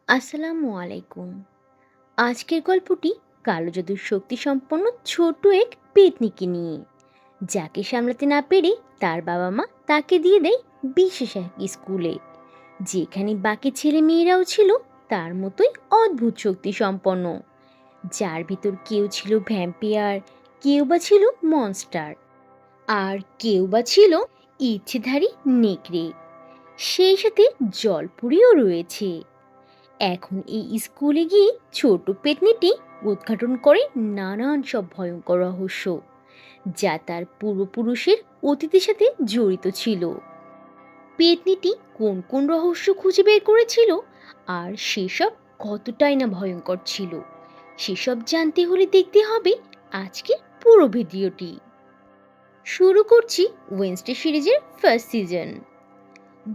আসসালামু আলাইকুম। আজকের গল্পটি কালো জাদুর শক্তি সম্পন্ন ছোট এক পেতনিকে নিয়ে, যাকে সামলাতে না পেরে তার বাবা মা তাকে দিয়ে দেয় বিশেষ এক স্কুলে, যেখানে বাকি ছেলে মেয়েরাও ছিল তার মতোই অদ্ভুত শক্তি সম্পন্ন, যার ভিতর কেউ ছিল ভ্যাম্পিয়ার, কেউ বা ছিল মনস্টার, আর কেউ বা ছিল ইচ্ছেধারী নেকড়ে। সেই সাথে জলপুরিও রয়েছে। এখন এই স্কুলে গিয়ে ছোট পেতনিটি উদ্ঘাটন করে নানান সব ভয়ঙ্কর রহস্য, যা তার পূর্বপুরুষের অতীতের সাথে জড়িত ছিল। পেতনিটি কোন কোন রহস্য খুঁজে বের করেছিল, আর সেসব কতটাই না ভয়ঙ্কর ছিল, সেসব জানতে হলে দেখতে হবে আজকের পুরো ভিডিওটি। শুরু করছি ওয়েনসডে সিরিজের ফার্স্ট সিজন।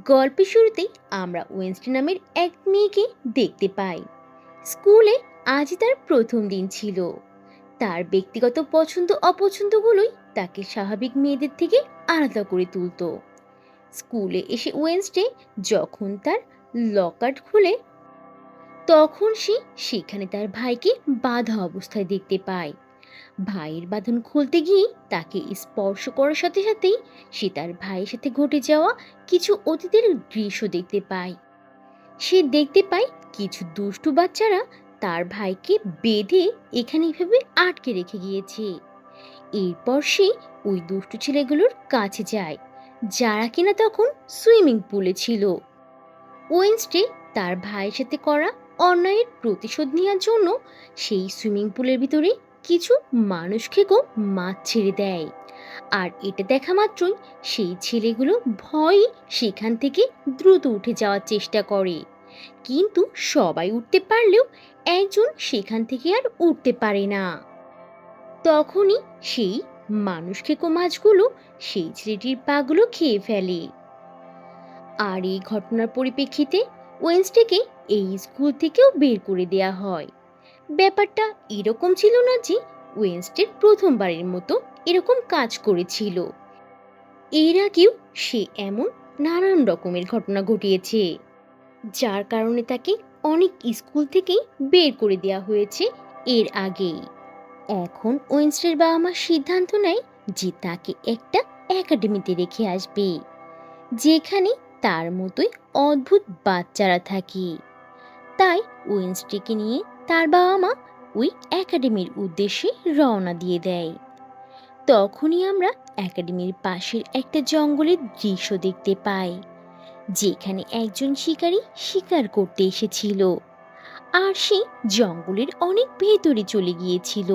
গল্পের শুরুতেই আমরা ওয়েনসডে নামের এক মেয়েকে দেখতে পাই। স্কুলে আজই তার প্রথম দিন ছিল। তার ব্যক্তিগত পছন্দ অপছন্দগুলোই তাকে স্বাভাবিক মেয়েদের থেকে আলাদা করে তুলত। স্কুলে এসে ওয়েনসডে যখন তার লকার খুলে, তখন সে সেখানে তার ভাইকে বাঁধা অবস্থায় দেখতে পায়। ভাইয়ের বাঁধন খুলতে গিয়ে তাকে স্পর্শ করার সাথে সাথেই সে তার ভাইয়ের সাথে ঘটে যাওয়া কিছু অতীতের দৃশ্য দেখতে পায়। সে দেখতে পায় কিছু দুষ্টু বাচ্চারা তার ভাইকে বেঁধে এখানে এভাবে আটকে রেখে গিয়েছে। এরপর সে ওই দুষ্টু ছেলেগুলোর কাছে যায়, যারা কিনা তখন সুইমিং পুলে ছিল। ওয়েনসডে তার ভাইয়ের সাথে করা অন্যায়ের প্রতিশোধ নেওয়ার জন্য সেই সুইমিং পুলের ভিতরে কিছু মানুষ খেকো মাছ ছেড়ে দেয়। আর এটা দেখা মাত্রই সেই ছেলেগুলো ভয়ে সেখান থেকে দ্রুত উঠে যাওয়ার চেষ্টা করে, কিন্তু সবাই উঠতে পারলেও একজন সেখান থেকে আর উঠতে পারে না। তখনই সেই মানুষ খেকো মাছগুলো সেই ছেলেটির পাগুলো খেয়ে ফেলে। আর এই ঘটনার পরিপ্রেক্ষিতে ওয়েনসডেকে এই স্কুল থেকেও বের করে দেয়া হয়। ব্যাপারটা এরকম ছিল না যে ওয়েনসডে প্রথমবারের মতো এরকম কাজ করেছিল। এর আগেও সে এমন নানান রকমের ঘটনা ঘটিয়েছে, যার কারণে তাকে অনেক স্কুল থেকেই বের করে দেওয়া হয়েছে এর আগেই। এখন ওয়েনসডের বাবা মা সিদ্ধান্ত নেয় যে তাকে একটা একাডেমিতে রেখে আসবে, যেখানে তার মতোই অদ্ভুত বাচ্চারা থাকে। তাই ওয়েনসডেকে নিয়ে তার বাবা মা ওই একাডেমির উদ্দেশ্যে রওনা দিয়ে দেয়। তখনই আমরা একাডেমির পাশের একটা জঙ্গলের দৃশ্য দেখতে পাই, যেখানে একজন শিকারী শিকার করতে এসেছিল। আর সে জঙ্গলের অনেক ভেতরে চলে গিয়েছিল,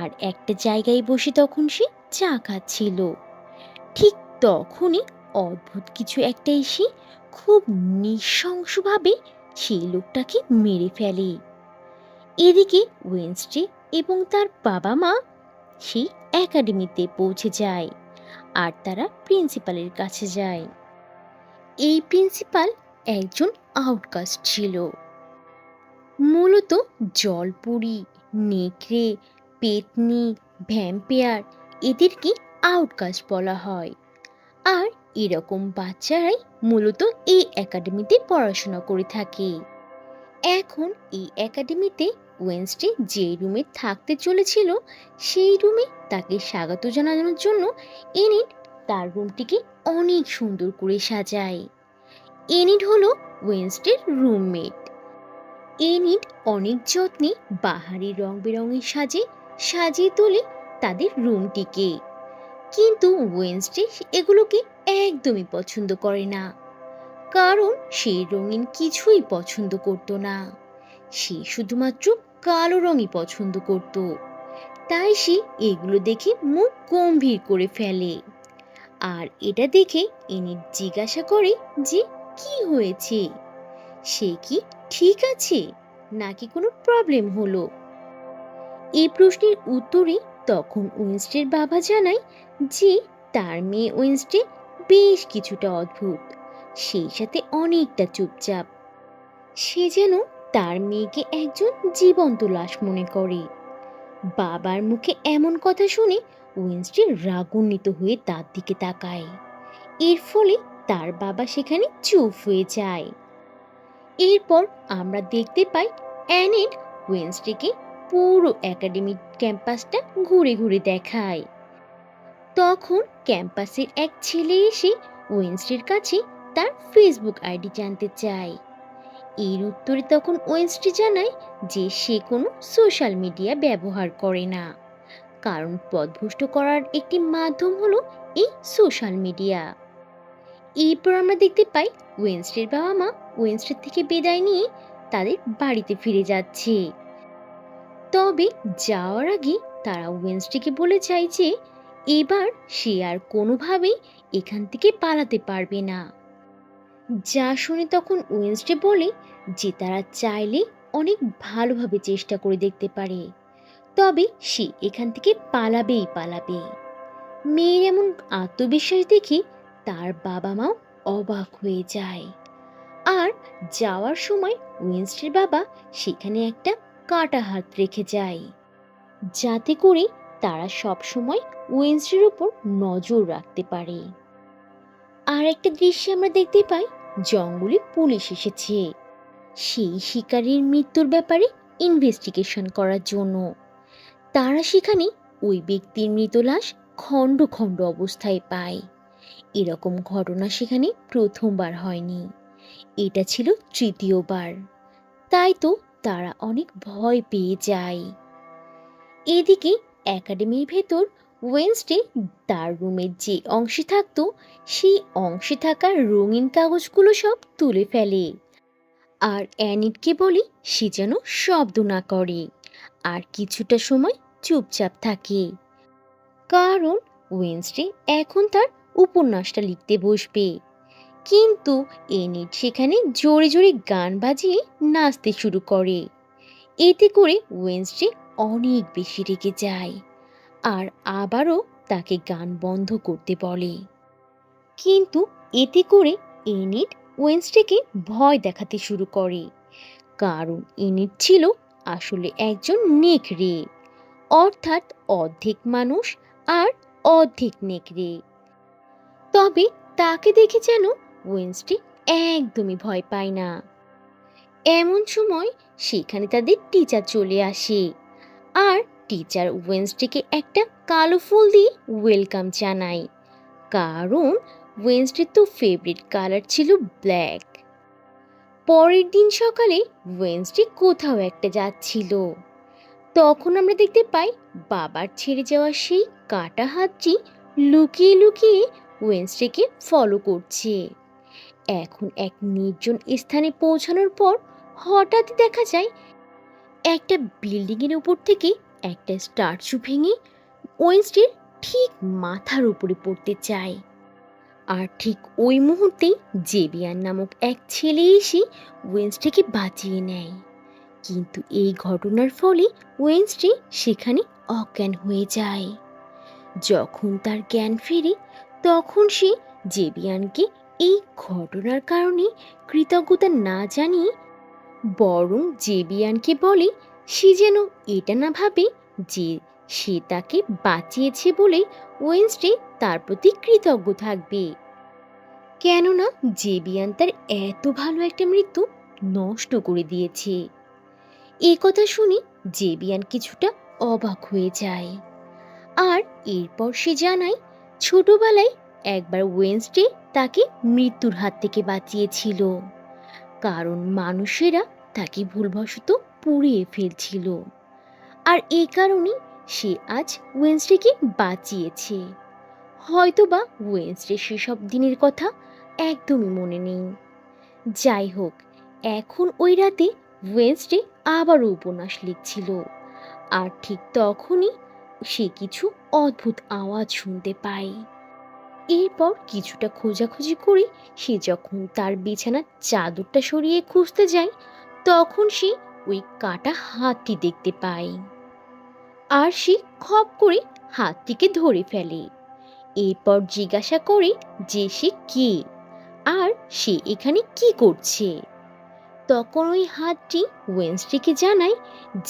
আর একটা জায়গায় বসে তখন সে চা খাচ্ছিল। ঠিক তখনই অদ্ভুত কিছু একটা এসে খুব নৃশংসভাবে সেই লোকটাকে মেরে ফেলে। এদিকে ওয়েনসডে এবং তার বাবা মা সেই একাডেমিতে পৌঁছে যায়, আর তারা প্রিন্সিপালের কাছে যায়। এই প্রিন্সিপাল একজন আউটকাস্ট ছিল। মূলত জলপুরি, নেকড়ে, পেতনি, ভ্যাম্পায়ার এদেরকে আউটকাস্ট বলা হয়। আর এরকম বাচ্চারাই মূলত এই একাডেমিতে পড়াশোনা করে থাকে। এখন এই একাডেমিতে ওয়েনসডে যে রুমে থাকতে চলেছিল, সেই রুমে তাকে স্বাগত জানানোর জন্য এনিড তার রুমটিকে অনেক সুন্দর করে সাজায়। এনিড হলো ওয়েনসডের রুমমেট। এনিড অনেক যত্নে বাহারি রং বেরঙের সাজে সাজিয়ে তোলে তাদের রুমটিকে, কিন্তু ওয়েনসডে এগুলোকে একদমই পছন্দ করে না, কারণ সে রঙিন কিছুই পছন্দ করত না। সে শুধুমাত্র কালো রঙই পছন্দ করত। তাই সে এগুলো দেখে মুখ গম্ভীর করে ফেলে। আর এটা দেখে এনিড জিজ্ঞাসা করে যে কি হয়েছে, সে কি ঠিক আছে, নাকি কোনো প্রবলেম হলো। এই প্রশ্নের উত্তরে তখন ওয়েনসডের বাবা জানায় যে তার মেয়ে ওয়েনসডে বেশ কিছুটা অদ্ভুত, সেই সাথে অনেকটা চুপচাপ। সে যেন তার মেয়েকে একজন জীবন্ত লাশ মনে করে। বাবার মুখে এমন কথা শুনে ওয়েনসডে রাগান্বিত হয়ে তার দিকে তাকায়। এর ফলে তার বাবা সেখানে চুপ হয়ে যায়। এরপর আমরা দেখতে পাই অ্যানেট ওয়েনসডেকে পুরো একাডেমিক ক্যাম্পাসটা ঘুরে ঘুরে দেখায়। তখন ক্যাম্পাসের এক ছেলে এসে ওয়েনসডের কাছে তার ফেসবুক আইডি জানতে চায়। এর উত্তরে তখন ওয়েনসডে জানায় যে সে কোনো সোশ্যাল মিডিয়া ব্যবহার করে না, কারণ পথভ্রষ্ট করার একটি মাধ্যম হলো এই সোশ্যাল মিডিয়া। এরপর আমরা দেখতে পাই ওয়েনসডের বাবা মা ওয়েনসডে থেকে বিদায় নিয়ে তাদের বাড়িতে ফিরে যাচ্ছে। তবে যাওয়ার আগে তারা ওয়েনসডেকে বলে যায় যে এবার সে আর কোনোভাবেই এখান থেকে পালাতে পারবে না। যা শুনে তখন ওয়েনসডে বলে যে তারা চাইলে অনেক ভালোভাবে চেষ্টা করে দেখতে পারে, তবে সে এখান থেকে পালাবেই পালাবে। মেয়ের এমন আত্মবিশ্বাস দেখে তার বাবা মাও অবাক হয়ে যায়। আর যাওয়ার সময় ওয়েনসডের বাবা সেখানে একটা কাটা হাত রেখে যায়, যাতে করে তারা সব সময় ওয়েনসডের উপর নজর রাখতে পারে। আর একটা দৃশ্যে আমরা দেখতে পাই জঙ্গলে পুলিশ এসেছে সেই শিকারীর মৃত্যুর ব্যাপারে ইনভেস্টিগেশন করার জন্য। তারা সেখানে ওই ব্যক্তির মৃত লাশ খণ্ড খণ্ড অবস্থায় পায়। এরকম ঘটনা সেখানে প্রথমবার হয়নি, এটা ছিল তৃতীয়বার। তাই তো তারা অনেক ভয় পেয়ে যায়। এদিকে একাডেমির ভেতর ওয়েনসডে তার রুমের যে অংশে থাকতো সেই অংশে থাকা রঙিন কাগজগুলো সব তুলে ফেলে আর অ্যানিটকে বলে সে যেন শব্দ না করে আর কিছুটা সময় চুপচাপ থাকে, কারণ ওয়েনসডে এখন তার উপন্যাসটা লিখতে বসবে। কিন্তু এনিট সেখানে জোরে জোরে গান বাজিয়ে নাচতে শুরু করে। এতে করে ওয়েনসডে অনেক বেশি রেগে যায় আর আবারও তাকে গান বন্ধ করতে বলে। কিন্তু এতে করে এনিট ওয়েনসডেকে ভয় দেখাতে শুরু করে, কারণ এনিট ছিল আসলে একজন নেকড়ে, অর্থাৎ অর্ধেক মানুষ আর অর্ধেক নেকড়ে। তবে তাকে দেখে যেন ওয়েনসডে একদমই ভয় পায় না। এমন সময় সেখানে তাদের টিচার চলে আসে আর টিচার ওয়েনসডেকে একটা কালো ফুল দিয়ে ওয়েলকাম জানায়, কারণ ওয়েনসডে তো ফেভারিট কালার ছিল ব্ল্যাক। পরের দিন সকালে ওয়েনসডে কোথাও একটা যাচ্ছিল, তখন আমরা দেখতে পাই বাবার ছেড়ে যাওয়া সেই কাটা হাতটি লুকিয়ে লুকিয়ে ওয়েনসডেকে ফলো করছে। এখন এক নির্জন স্থানে পৌঁছানোর পর হঠাৎ দেখা যায় একটা বিল্ডিংয়ের উপর থেকে একটা স্ট্যাচু ভেঙে ওয়েনসডের ঠিক মাথার উপরে পড়তে চায়। আর ঠিক ওই মুহূর্তেই জেবিয়ান নামক এক ছেলে এসে ওয়েনসডেকে বাঁচিয়ে নেয়। কিন্তু এই ঘটনার ফলে ওয়েনসডে সেখানে অজ্ঞান হয়ে যায়। যখন তার জ্ঞান ফেরে তখন সে জেবিয়ানকে এই ঘটনার কারণে কৃতজ্ঞতা না জানিয়ে বরং জেবিয়ানকে বলে সে যেন এটা না ভাবে যে সে তাকে বাঁচিয়েছে বলে ওয়েনসডে তার প্রতি কৃতজ্ঞ থাকবে, কেননা জেবিয়ান তার এত ভালো একটা মৃত্যু নষ্ট করে দিয়েছে। এ কথা শুনে জেবিয়ান কিছুটা অবাক হয়ে যায়। আর এরপর সে জানায় ছোটবেলায় একবার ওয়েনসডে তাকে মৃত্যুর হাত থেকে বাঁচিয়েছিল, কারণ মানুষেরা তাকে ভুলবশত পুড়িয়ে ফেলছিল। আর এই কারণেই সে আজ ওয়েনসডেকে বাঁচিয়েছে। হয়তোবা ওয়েনসডে সেসব দিনের কথা একদমই মনে নেই। যাই হোক, এখন ওই রাতে ওয়েনসডে আবারও উপন্যাস লিখছিল আর ঠিক তখনই সে কিছু অদ্ভুত আওয়াজ শুনতে পায়। এরপর কিছুটা খোঁজাখুঁজি করে সে যখন তার বিছানার চাদরটা সরিয়ে খুঁজতে যায় তখন সে ওই কাটা হাতটি দেখতে পায় আর সে খপ করে হাতটিকে ধরে ফেলে। এরপর জিজ্ঞাসা করে যে সে কে আর সে এখানে কি করছে। তখন ওই হাতটি ওয়েনসডেকে জানায়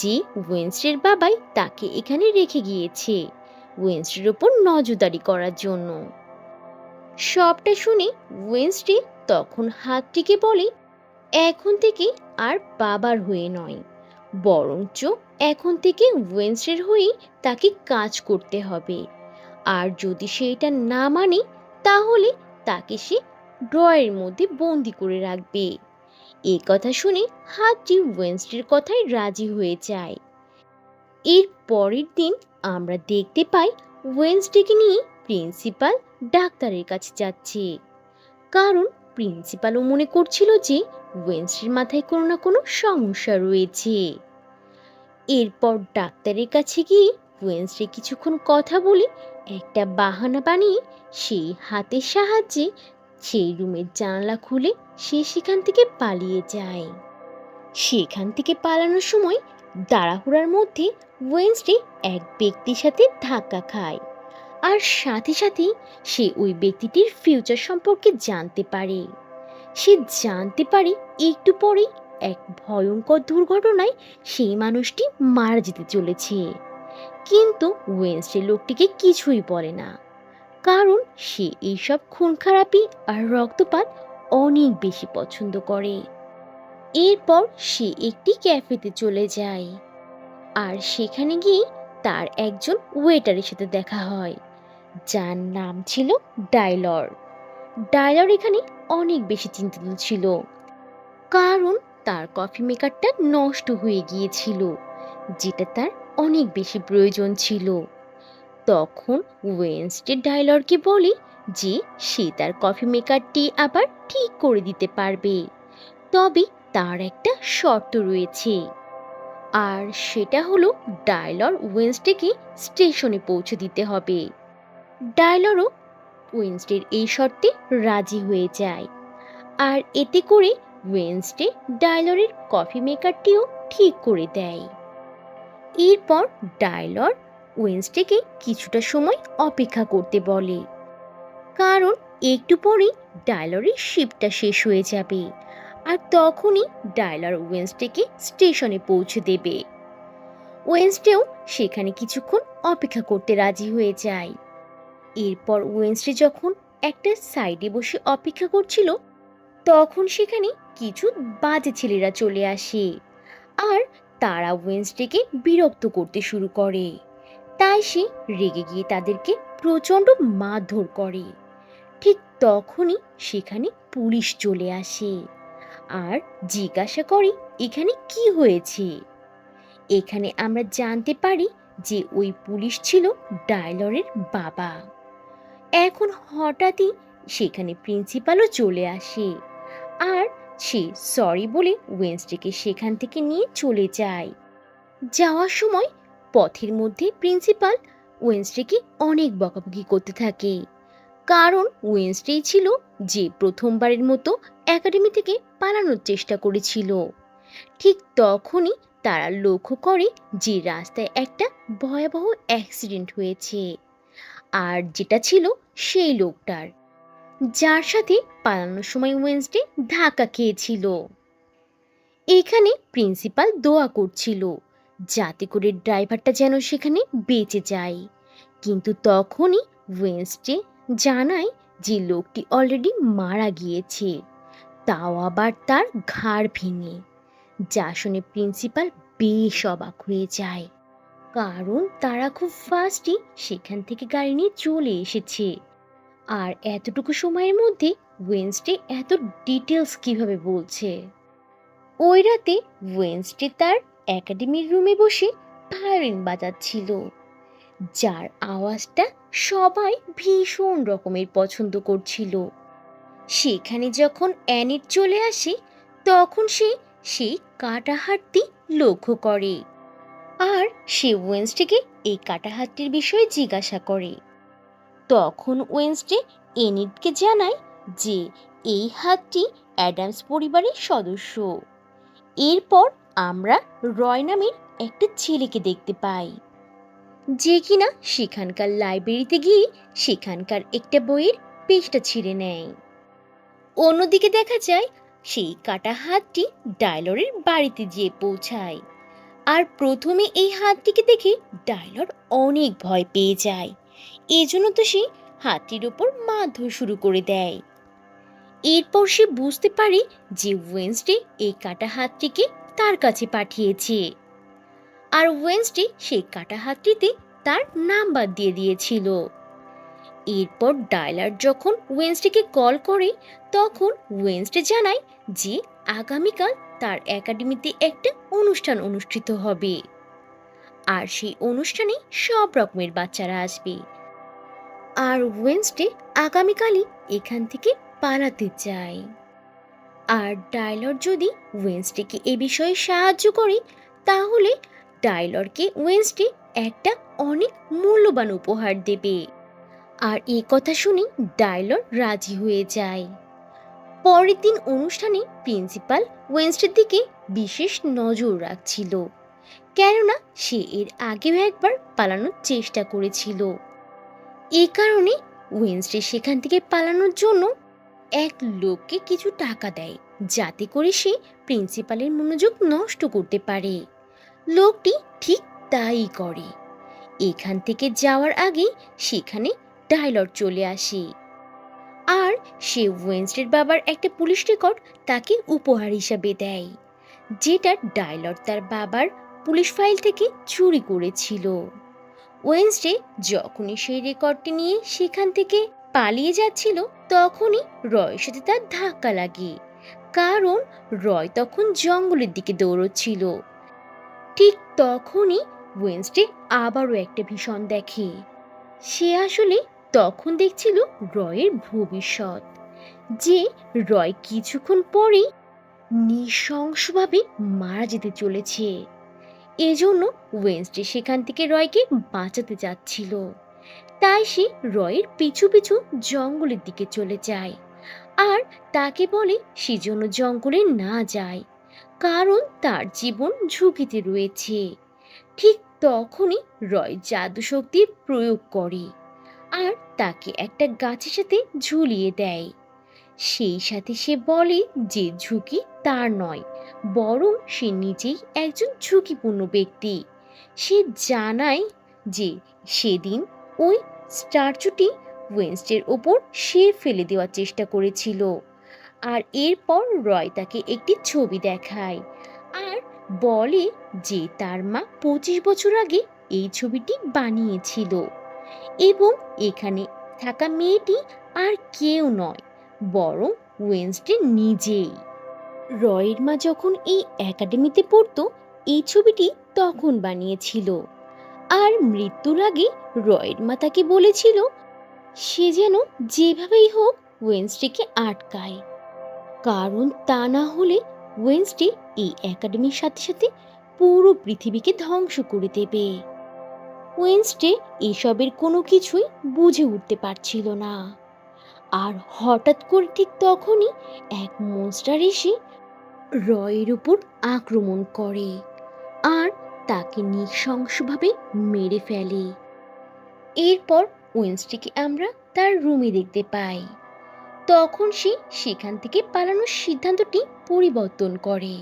যে ওয়েনসডের বাবাই তাকে এখানে রেখে গিয়েছে ওয়েনসডের ওপর নজরদারি করার জন্য। সবটা শুনে ওয়েনসডে তখন হাতটিকে বলে এখন থেকে আর বাবার হয়ে নয়, বরঞ্চ এখন থেকে ওয়েন্সডের হয়েই তাকে কাজ করতে হবে। আর যদি সে এটা না মানে, তাহলে তাকে সে ড্রয়ের মধ্যে বন্দি করে রাখবে। এই কথা শুনে হাতটি ওয়েন্সডের কথায় রাজি হয়ে যায়। এর পরের দিন আমরা দেখতে পাই ওয়েন্সডেকে নিয়ে প্রিন্সিপাল ডাক্তারের কাছে যাচ্ছে, কারণ প্রিন্সিপালও মনে করছিল যে ওয়েন্সডের মাথায় কোনো না কোনো সমস্যা রয়েছে। এরপর ডাক্তারের কাছে গিয়ে ওয়েন্সডে কিছুক্ষণ কথা বলে একটা বাহানা বানিয়ে সেই হাতের সাহায্যে সেই রুমের জানালা খুলে সে সেখান থেকে পালিয়ে যায়। সেখান থেকে পালানোর সময় তাড়াহুড়ার মধ্যে ওয়েন্সডে এক ব্যক্তির সাথে ধাক্কা খায়, আর সাথে সাথেই সে ওই ব্যক্তিটির ফিউচার সম্পর্কে জানতে পারে। সে জানতে পারে একটু পরেই এক ভয়ঙ্কর দুর্ঘটনায় সেই মানুষটি মারা যেতে চলেছে। কিন্তু ওয়েন্সডে লোকটিকে কিছুই বলে না, কারণ সে এইসব খুন খারাপি আর রক্তপাত অনেক বেশি পছন্দ করে। এরপর সে একটি ক্যাফেতে চলে যায়, আর সেখানে গিয়ে তার একজন ওয়েটারের সাথে দেখা হয়, যার নাম ছিল ডাইলর। ডাইলর এখানে অনেক বেশি চিন্তিত ছিল, কারণ তার কফি মেকারটা নষ্ট হয়ে গিয়েছিল, যেটা তার অনেক বেশি প্রয়োজন ছিল। তখন ওয়েন্সডে ডাইলরকে বলে যে সে তার কফি মেকারটি আবার ঠিক করে দিতে পারবে, তবে তার একটা শর্ত রয়েছে। আর সেটা হলো ডাইলর ওয়েন্সডেকে স্টেশনে পৌঁছে দিতে হবে। ডাইলরও ওয়েন্সডের এই শর্তে রাজি হয়ে যায়, আর এতে করে ওয়েন্সডে ডাইলরের কফি মেকারটিও ঠিক করে দেয়। এরপর ডাইলর ওয়েন্সডেকে কিছুটা সময় অপেক্ষা করতে বলে, কারণ একটু পরেই ডাইলরের শিফটটা শেষ হয়ে যাবে, আর তখনই ডাইলর ওয়েন্সডেকে স্টেশনে পৌঁছে দেবে। ওয়েন্সডেও সেখানে কিছুক্ষণ অপেক্ষা করতে রাজি হয়ে যায়। এরপর ওয়েন্সডে যখন একটা সাইডে বসে অপেক্ষা করছিল, তখন সেখানে কিছু বাজে ছেলেরা চলে আসে, আর তারা ওয়েন্সডেকে বিরক্ত করতে শুরু করে। তাই সে রেগে গিয়ে তাদেরকে প্রচণ্ড মারধর করে। ঠিক তখনই সেখানে পুলিশ চলে আসে আর জিজ্ঞাসা করে এখানে কি হয়েছে। এখানে আমরা জানতে পারি যে ওই পুলিশ ছিল ডাইলরের বাবা। এখন হঠাৎই সেখানে প্রিন্সিপালও চলে আসে, আর সে সরি বলে ওয়েন্সডেকে সেখান থেকে নিয়ে চলে যায়। যাওয়ার সময় পথের মধ্যে প্রিন্সিপাল ওয়েন্সডেকে অনেক বকাবকি করতে থাকে, কারণ ওয়েন্সডেই ছিল যে প্রথমবারের মতো একাডেমি থেকে পালানোর চেষ্টা করেছিল। ঠিক তখনই তারা লক্ষ্য করে যে রাস্তায় একটা ভয়াবহ অ্যাক্সিডেন্ট হয়েছে, আর যেটা ছিল সেই লোকটার, যার সাথে পালানোর সময় ওয়েন্সডে ধাক্কা খেয়েছিল। এখানে প্রিন্সিপাল দোয়া করছিল যাতে করে ড্রাইভারটা যেন সেখানে বেঁচে যায়, কিন্তু তখনই ওয়েন্সডে জানায় যে লোকটি অলরেডি মারা গিয়েছে, তাও আবার তার ঘাড় ভেঙে। যা শুনে প্রিন্সিপাল বেশ অবাক হয়ে যায়, কারণ তারা খুব ফাস্টই সেখান থেকে গাড়ি নিয়ে চলে এসেছে। আর এতটুকু সময়ের মধ্যে ওয়েন্সডে এত ডিটেলস কিভাবে বলছে। ওই রাতে ওয়েন্সডে তার একাডেমির রুমে বসে ভায়োলিন বাজাচ্ছিল, যার আওয়াজটা সবাই ভীষণ রকমের পছন্দ করছিল। সেখানে যখন অ্যানিট চলে আসে, তখন সে সেই কাটা হাতটি লক্ষ্য করে, আর সে ওয়েন্সডেকে এই কাটা হাতটির বিষয়ে জিজ্ঞাসা করে। তখন ওয়েন্সডে এনিটকে জানায় যে এই হাতটি অ্যাডামস পরিবারের সদস্য। এরপর আমরা রয় নামের একটা ছেলেকে দেখতে পাই, যে কিনা সেখানকার লাইব্রেরিতে গিয়ে সেখানকার একটা বইয়ের পেজটা ছিঁড়ে নেয়। অন্যদিকে দেখা যায় সেই কাটা হাতটি ডাইলরের বাড়িতে গিয়ে পৌঁছায়, আর প্রথমে এই হাতটিকে দেখে ডাইলর অনেক ভয় পেয়ে যায়। এজন্য তো সে হাতটির ওপর মারধর শুরু করে দেয়। এরপর সে বুঝতে পারে যে ওয়েনসডে এই কাটা হাতটিকে তার কাছে পাঠিয়েছে, আর ওয়েনসডে সেই কাটা হাতটিতে তার নাম্বার দিয়ে দিয়েছিল। এরপর ডায়লার যখন ওয়েনসডেকে কল করে, তখন ওয়েনসডে জানায় যে আগামীকাল তার একাডেমিতে একটা অনুষ্ঠান অনুষ্ঠিত হবে, আর সেই অনুষ্ঠানে সব রকমের বাচ্চারা আসবে। আর ওয়েনসডে আগামীকালই এখান থেকে পালাতে চায়। আর ডায়লর যদি ওয়েনসডেকে এ বিষয়ে সাহায্য করে, তাহলে ডায়লরকে ওয়েনসডে একটা অনেক মূল্যবান উপহার দেবে। আর এই কথা শুনে ডায়লর রাজি হয়ে যায়। পরের দিন অনুষ্ঠানে প্রিন্সিপাল ওয়েনসডের দিকে বিশেষ নজর রাখছিল, কেননা সে এর আগেও একবার পালানোর চেষ্টা করেছিল। এই কারণে ওয়েনসডে সেখান থেকে পালানোর জন্য এক লোককে কিছু টাকা দেয়, যাতে করে সে প্রিন্সিপালের মনোযোগ নষ্ট করতে পারে। লোকটি ঠিক তাই করে। এখান থেকে যাওয়ার আগে সেখানে ডায়লর চলে আসে, আর সে ওয়েনসডের বাবার একটা পুলিশ রেকর্ড তাকে উপহার হিসাবে দেয়, যেটা ডায়লর তার বাবার পুলিশ ফাইল থেকে চুরি করেছিল। ওয়েনসডে যখনই সেই রেকর্ডটি নিয়ে সেখান থেকে পালিয়ে যাচ্ছিল, তখনই রয়ের সাথে তার ধাক্কা লাগে, কারণ রয় তখন জঙ্গলের দিকে দৌড়চ্ছিল। ঠিক তখনই ওয়েনসডে আবারও একটা ভীষণ দেখে। সে আসলে তখন দেখছিল রয়ের ভবিষ্যৎ, যে রয় কিছুক্ষণ পরেই নৃশংসভাবে মারা যেতে চলেছে। এজন্য ওয়েনসডে সেখান থেকে রয়কে বাঁচাতে যাচ্ছিল। তাই সে রয়ের পিছু পিছু জঙ্গলের দিকে চলে যায়, আর তাকে বলে সেজন্য জঙ্গলে না যায়, কারণ তার জীবন ঝুঁকিতে রয়েছে। ঠিক তখনই রয় জাদু শক্তির প্রয়োগ করে, আর তাকে একটা গাছের সাথে ঝুলিয়ে দেয়। সেই সাথে সে বলে যে ঝুঁকি তার নয়, বরং সে নিজেই একজন ঝুঁকিপূর্ণ ব্যক্তি। সে জানায় যে সেদিন ওই স্ট্যাচুটি ওয়েনসডের ওপর সে ফেলে দেওয়ার চেষ্টা করেছিল। আর এরপর রয় তাকে একটি ছবি দেখায়, আর বলে যে তার মা 25 বছর আগে এই ছবিটি বানিয়েছিল, এবং এখানে থাকা মেয়েটি আর কেউ নয়, বরং ওয়েনসডে নিজেই। রয়ের মা যখন এই একাডেমিতে পড়তো, এই ছবিটি তখন বানিয়েছিল। আর মৃত্যুর আগে রয়ের মা তাকে বলেছিল সে যেন যেভাবেই হোক ওয়েনসডেকে আটকায়, কারণ তা না হলে ওয়েনসডে এই একাডেমির সাথে সাথে পুরো পৃথিবীকে ধ্বংস করে দেবে। ওয়েনসডে এসবের কোনো কিছুই বুঝে উঠতে পারছিল না। আর হঠাৎ করে ঠিক তখনই এক মনস্টার এসে রয়ের উপর আক্রমণ করে, আর তাকে নৃশংসভাবে মেরে ফেলে। এরপর ওয়েনসডেকে আমরা তার রুমে দেখতে পাই। তখন সে সেখান থেকে পালানোর সিদ্ধান্তটি পরিবর্তন করে,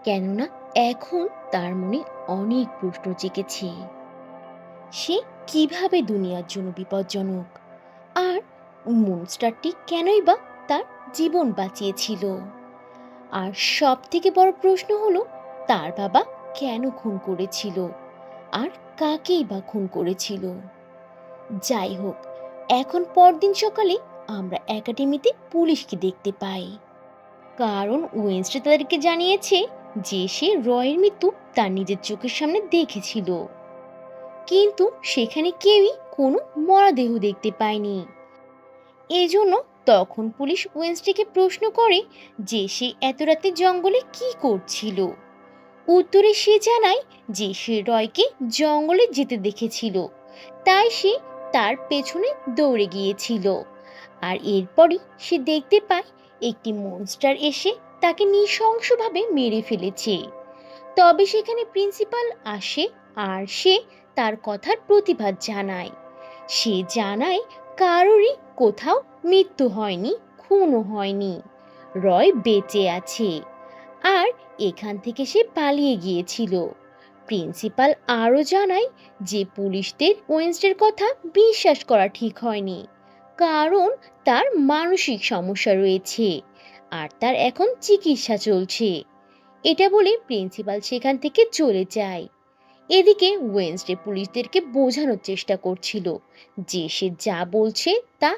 কেননা এখন তার মনে অনেক প্রশ্ন জেগেছে। সে কিভাবে দুনিয়ার জন্য বিপজ্জনক, আর মনস্টারটি কেনই বা তার জীবন বাঁচিয়েছিল। আর সব থেকে বড় প্রশ্ন হলো তার বাবা কেন খুন করেছিল, আর কাকেই বা খুন করেছিল। যাই হোক, এখন পরদিন সকালে আমরা একাডেমিতে পুলিশকে দেখতে পাই, কারণ ওয়েনসডে তাদেরকে জানিয়েছে যে সে রয়ের মৃত্যু তার নিজের চোখের সামনে দেখেছিল, কিন্তু সেখানে কেউই কোনো মরদেহ দেখতে পায়নি। এজন্য তখন পুলিশ ওয়েনসডেকে প্রশ্ন করে যে সে এত রাতে জঙ্গলে কি করছিল। উত্তরে সে জানায় যে সে রয়কে জঙ্গলে যেতে দেখেছিল, তাই সে তার পেছনে দৌড়ে গিয়েছিল। আর এরপরই সে দেখতে পায় একটি মনস্টার এসে তাকে নৃশংসভাবে মেরে ফেলেছে। তবে সেখানে প্রিন্সিপাল আসে, আর সে তার কথার প্রতিবাদ জানায়। সে জানায় কারোরই কোথাও মৃত্যু হয়নি, খুনও হয়নি, রয় বেঁচে আছে, আর এখান থেকে সে পালিয়ে গিয়েছিল। প্রিন্সিপাল আরও জানায় যে পুলিশদের ওয়েনসডের কথা বিশ্বাস করা ঠিক হয়নি, কারণ তার মানসিক সমস্যা রয়েছে আর তার এখন চিকিৎসা চলছে। এটা বলে প্রিন্সিপাল সেখান থেকে চলে যায়। এদিকে ওয়েনসডে পুলিশদেরকে বোঝানোর চেষ্টা করছিল যে সে যা বলছে তা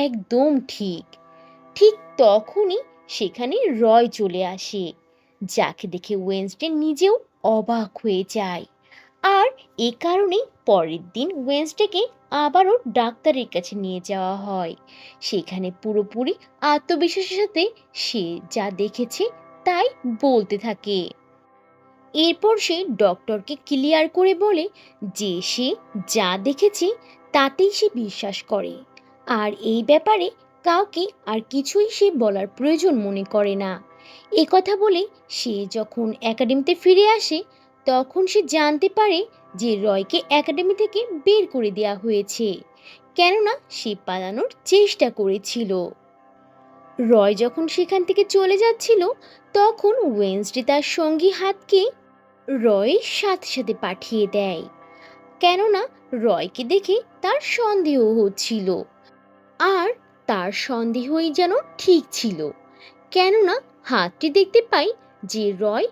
একদম ঠিক। ঠিক তখনই সেখানে রয় চলে আসে, যাকে দেখে ওয়েনসডে নিজেও অবাক হয়ে যায়। আর এ কারণেই পরের দিন ওয়েনসডেকে আবারও ডাক্তারের কাছে নিয়ে যাওয়া হয়। সেখানে পুরোপুরি আত্মবিশ্বাসের সাথে সে যা দেখেছে তাই বলতে থাকে। এরপর সে ডক্টরকে ক্লিয়ার করে বলে যে সে যা দেখেছে তাতেই সে বিশ্বাস করে, আর এই ব্যাপারে কাউকে আর কিছুই সে বলার প্রয়োজন মনে করে না। এ কথা বলে সে যখন একাডেমিতে ফিরে আসে তখন সে জানতে পারে যে রয়কে একাডেমি থেকে বের করে দেওয়া হয়েছে, কেননা সে পালানোর চেষ্টা করেছিল। রয় যখন সেখান থেকে চলে যাচ্ছিল তখন ওয়েনসডে তার সঙ্গী হাতকে রয়ের সাথে সাথে পাঠিয়ে দেয়, কেননা রয়কে দেখে তার সন্দেহ হচ্ছিল। আর তার সন্দেহই যেন ঠিক ছিল, কেননা হাতটি দেখতে পাই যে রয়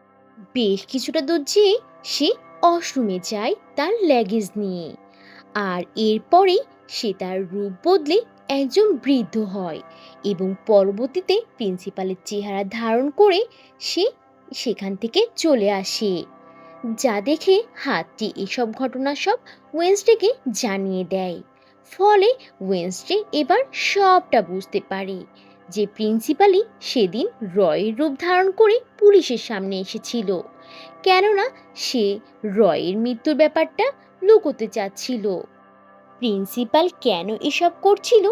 বেশ কিছুটা দূর যেয়ে সে ওয়াশরুমে যায় তার ল্যাগেজ নিয়ে। আর এরপরেই সে তার রূপ বদলে একজন বৃদ্ধ হয় এবং পরবর্তীতে প্রিন্সিপালের চেহারা ধারণ করে সে সেখান থেকে চলে আসে। যা দেখে হাতটি এসব ঘটনা সব ওয়েনসডেকে জানিয়ে দেয়। ফলে ওয়েনসডে এবার সবটা বুঝতে পারে যে প্রিন্সিপালই সেদিন রয়ের রূপ ধারণ করে পুলিশের সামনে এসেছিল, কেননা সে রয়ের মৃত্যুর ব্যাপারটা লুকোতে চাচ্ছিল। প্রিন্সিপাল কেন এসব করছিল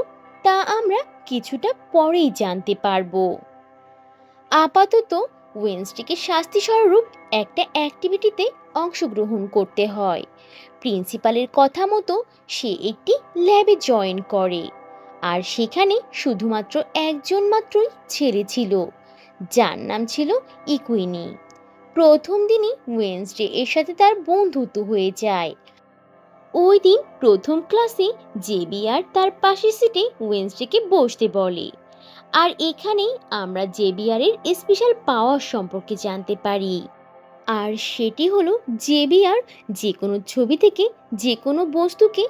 তা আমরা কিছুটা পরেই জানতে পারবো। আপাতত ওয়েনসডেকে শাস্তি স্বরূপ একটা অ্যাক্টিভিটিতে অংশগ্রহণ করতে হয়। প্রিন্সিপালের কথা মতো সে একটি ল্যাবে জয়েন করে, আর সেখানে শুধুমাত্র একজন মাত্রই ছেলে ছিল, যার নাম ছিল ইকুইনি। প্রথম দিনই ওয়েনসডে এর সাথে তার বন্ধুত্ব হয়ে যায়। ওই দিন প্রথম ক্লাসে জেবিআর তার পাশের সিটে ওয়েনসডেকে বসতে বলে। আর এখানেই আমরা জেবিআর এর স্পেশাল পাওয়ার সম্পর্কে জানতে পারি। আর সেটি হলো জেবিআর যে কোনো ছবি থেকে যে কোনো বস্তুকে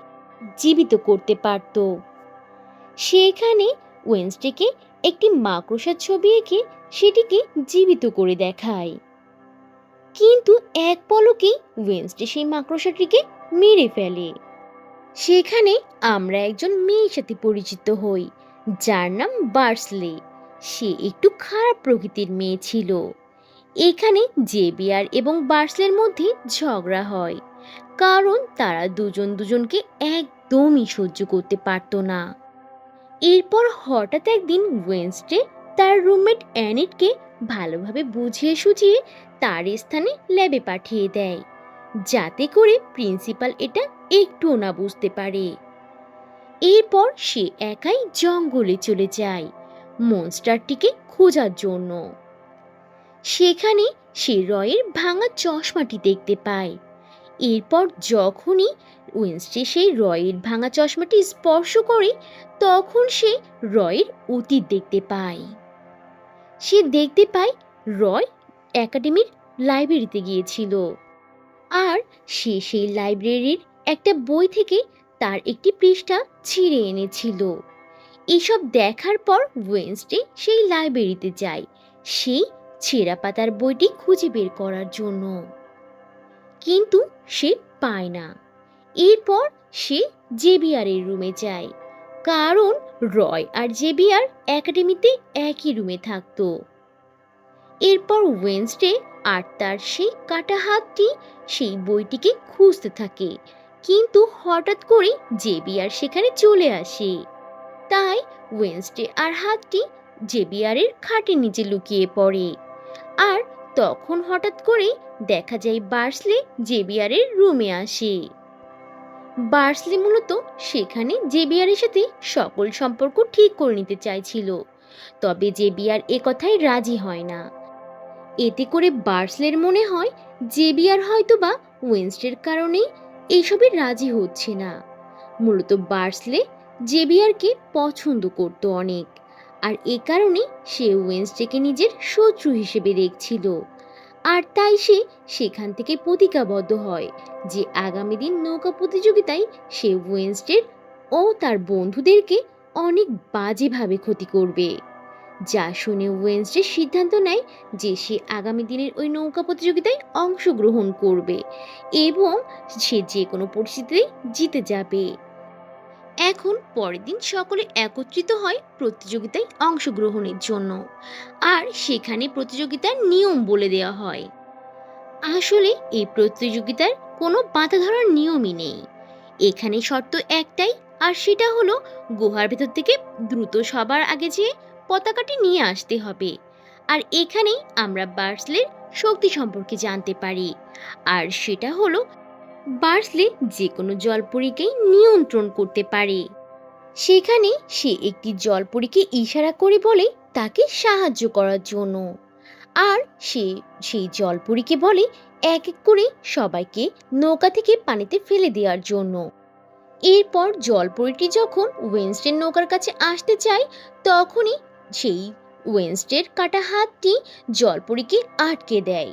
জীবিত করতে পারত। সেখানে ওয়েনসডেকে একটি মাকড়সার ছবি এঁকে সেটিকে জীবিত করে দেখায়, কিন্তু এক পলকেই ওয়েনসডে সেই মাকড়সাটিকে মেরে ফেলে। সেখানে আমরা একজন মেয়ের সাথে পরিচিত হই, যার নাম বার্সলে। সে একটু খারাপ প্রকৃতির মেয়ে ছিল। এখানে জেবিআর এবং বার্সলের মধ্যে ঝগড়া হয়, কারণ তারা দুজন দুজনকে একদমই সহ্য করতে পারত না। এরপর হঠাৎ একদিন ওয়েনসডে তার রুমমেট অ্যানিটকে ভালোভাবে বুঝিয়ে সুঝিয়ে তার স্থানে ল্যাবে পাঠিয়ে দেয়, যাতে করে প্রিন্সিপাল এটা একটুও না বুঝতে পারে। এরপর সে একাই জঙ্গলে চলে যায় মনস্টারটিকে খোঁজার জন্য। সেখানে সে রয়ের ভাঙা চশমাটি দেখতে পায়। এরপর যখনই ওয়েনসডে সেই রয়ের ভাঙা চশমাটি স্পর্শ করে তখন সে রয়ের অতীত দেখতে পায়। সে দেখতে পায় রয় একাডেমির লাইব্রেরিতে গিয়েছিল, আর সে সেই লাইব্রেরির একটা বই থেকে তার একটি পৃষ্ঠা ছিঁড়ে এনেছিল। এসব দেখার পর ওয়েনসডে সেই লাইব্রেরিতে যায় সেই ছেঁড়া পাতার বইটি খুঁজে বের করার জন্য, কিন্তু সে পায় না। এরপর সে জেবিআর এর রুমে যায়, কারণ রয় আর জেবিআর একাডেমিতে একই রুমে থাকতো। এরপর ওয়েনসডে আর তার সেই কাটা হাতটি সেই বইটিকে খুঁজতে থাকে, কিন্তু হঠাৎ করে জেবিআর সেখানে চলে আসে। তাই ওয়েনসডে আর হাতটি জেবিআর এর খাটের নিচে লুকিয়ে পড়ে। আর তখন হঠাৎ করে দেখা যায় বার্সলে জেবিআর এর রুমে আসে। বার্সলে মূলত সেখানে জেবিআর এর সাথে সকল সম্পর্ক ঠিক করে নিতে চাইছিল, তবে জেবিআর এ কথায় রাজি হয় না। এতে করে বার্সলের মনে হয় জেবিআর হয়তোবা ওয়েনসডের কারণেই এইসবে রাজি হচ্ছে না। মূলত বার্সলে জেভিয়ারকে পছন্দ করত অনেক, আর এ কারণে সে ওয়েনসডেকে নিজের শত্রু হিসেবে দেখছিল। আর তাই সে সেখান থেকে প্রতিজ্ঞাবদ্ধ হয় যে আগামী দিন নৌকা প্রতিযোগিতায় সে ওয়েনসডের ও তার বন্ধুদেরকে অনেক বাজেভাবে ক্ষতি করবে। যা শুনে ওয়েনসডে সিদ্ধান্ত নেয় যে সে আগামী দিনের ওই নৌকা প্রতিযোগিতায় অংশগ্রহণ করবে এবং সে যে কোনো পরিস্থিতিতেই জিতে যাবে। এখন পরের দিন সকলে একত্রিত হয় প্রতিযোগিতায় অংশগ্রহণের জন্য, আর সেখানে প্রতিযোগিতার নিয়ম বলে দেওয়া হয়। আসলে এই প্রতিযোগিতার কোনো বাধা ধরার নিয়মই নেই। এখানে শর্ত একটাই, আর সেটা হলো গুহার ভেতর থেকে দ্রুত সবার আগে যেয়ে পতাকাটি নিয়ে আসতে হবে। আর এখানেই আমরা বার্সলের শক্তি সম্পর্কে জানতে পারি, আর সেটা হলো বার্সলে যে কোনো জলপরীকেই নিয়ন্ত্রণ করতে পারে। সেখানে সে একটি জলপরীকে ইশারা করে বলে তাকে সাহায্য করার জন্য, আর সে সেই জলপরীকে বলে এক এক করে সবাইকে নৌকা থেকে পানিতে ফেলে দেওয়ার জন্য। এরপর জলপরীটি যখন ওয়েনসডের নৌকার কাছে আসতে চায়, তখনই সেই ওয়েনসডের কাটা হাতটি জলপরীকে আটকে দেয়।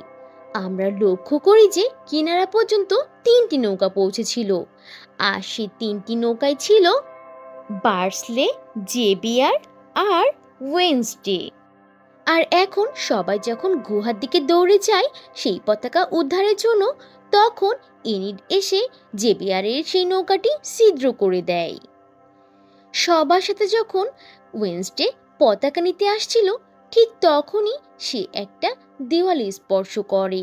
আমরা লক্ষ্য করি যে কিনারা পর্যন্ত 3টি নৌকা পৌঁছেছিল, আর সেই 3টি নৌকায় ছিল বার্সলে, জেভিয়ার আর ওয়েনসডে। আর এখন সবাই যখন গুহার দিকে দৌড়ে যায় সেই পতাকা উদ্ধারের জন্য, তখন এনিড এসে জেভিয়ারের সেই নৌকাটি ছিদ্র করে দেয়। সবার সাথে যখন ওয়েনসডে পতাকা নিতে আসছিল, ঠিক তখনই সে একটা দেওয়ালে স্পর্শ করে,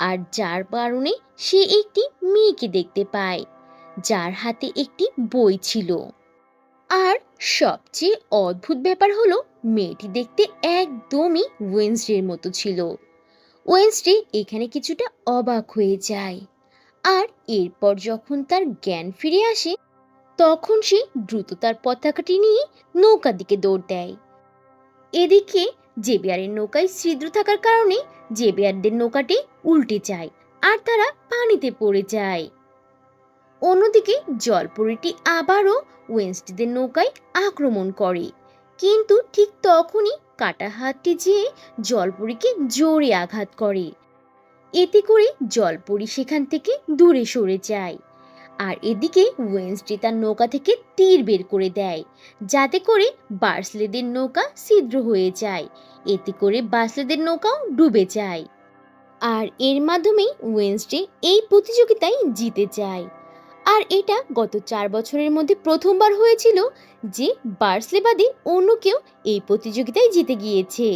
আর যার কারণে সে একটি মেয়েকে দেখতে পায় যার হাতে একটি বই ছিল। আর সবচেয়ে অদ্ভুত ব্যাপার হলো মেয়েটি দেখতে একদমই ওয়েনসডের মতো ছিল। ওয়েনসডে এখানে কিছুটা অবাক হয়ে যায়, আর এরপর যখন তার জ্ঞান ফিরে আসে, তখন সে দ্রুত তার পতাকাটি নিয়ে নৌকার দিকে দৌড় দেয়। এদিকে জেভিয়ারের নৌকায় ছিদ্র থাকার কারণে জেভিয়ারদের নৌকাটি উল্টে যায়, আর তারা পানিতে পড়ে যায়। অন্যদিকে জলপরীটি আবারও ওয়েনসডেদের নৌকায় আক্রমণ করে, কিন্তু ঠিক তখনই কাটা হাতটি যেয়ে জলপরীকে জোরে আঘাত করে। এতে করে জলপরী সেখান থেকে দূরে সরে যায়। আর এদিকে ওয়েনসডে তার নৌকা থেকে তীর বের করে দেয়, যাতে করে বার্সলেদের নৌকা ছিদ্র হয়ে যায়। এতে করে বার্সলেদের নৌকাও ডুবে যায়, আর এর মাধ্যমেই ওয়েনসডে এই প্রতিযোগিতায় জিতে যায়। আর এটা গত 4 বছরের মধ্যে প্রথমবার হয়েছিল যে বার্সলে বাদে অন্য কেউ এই প্রতিযোগিতায় জিতে গিয়েছে।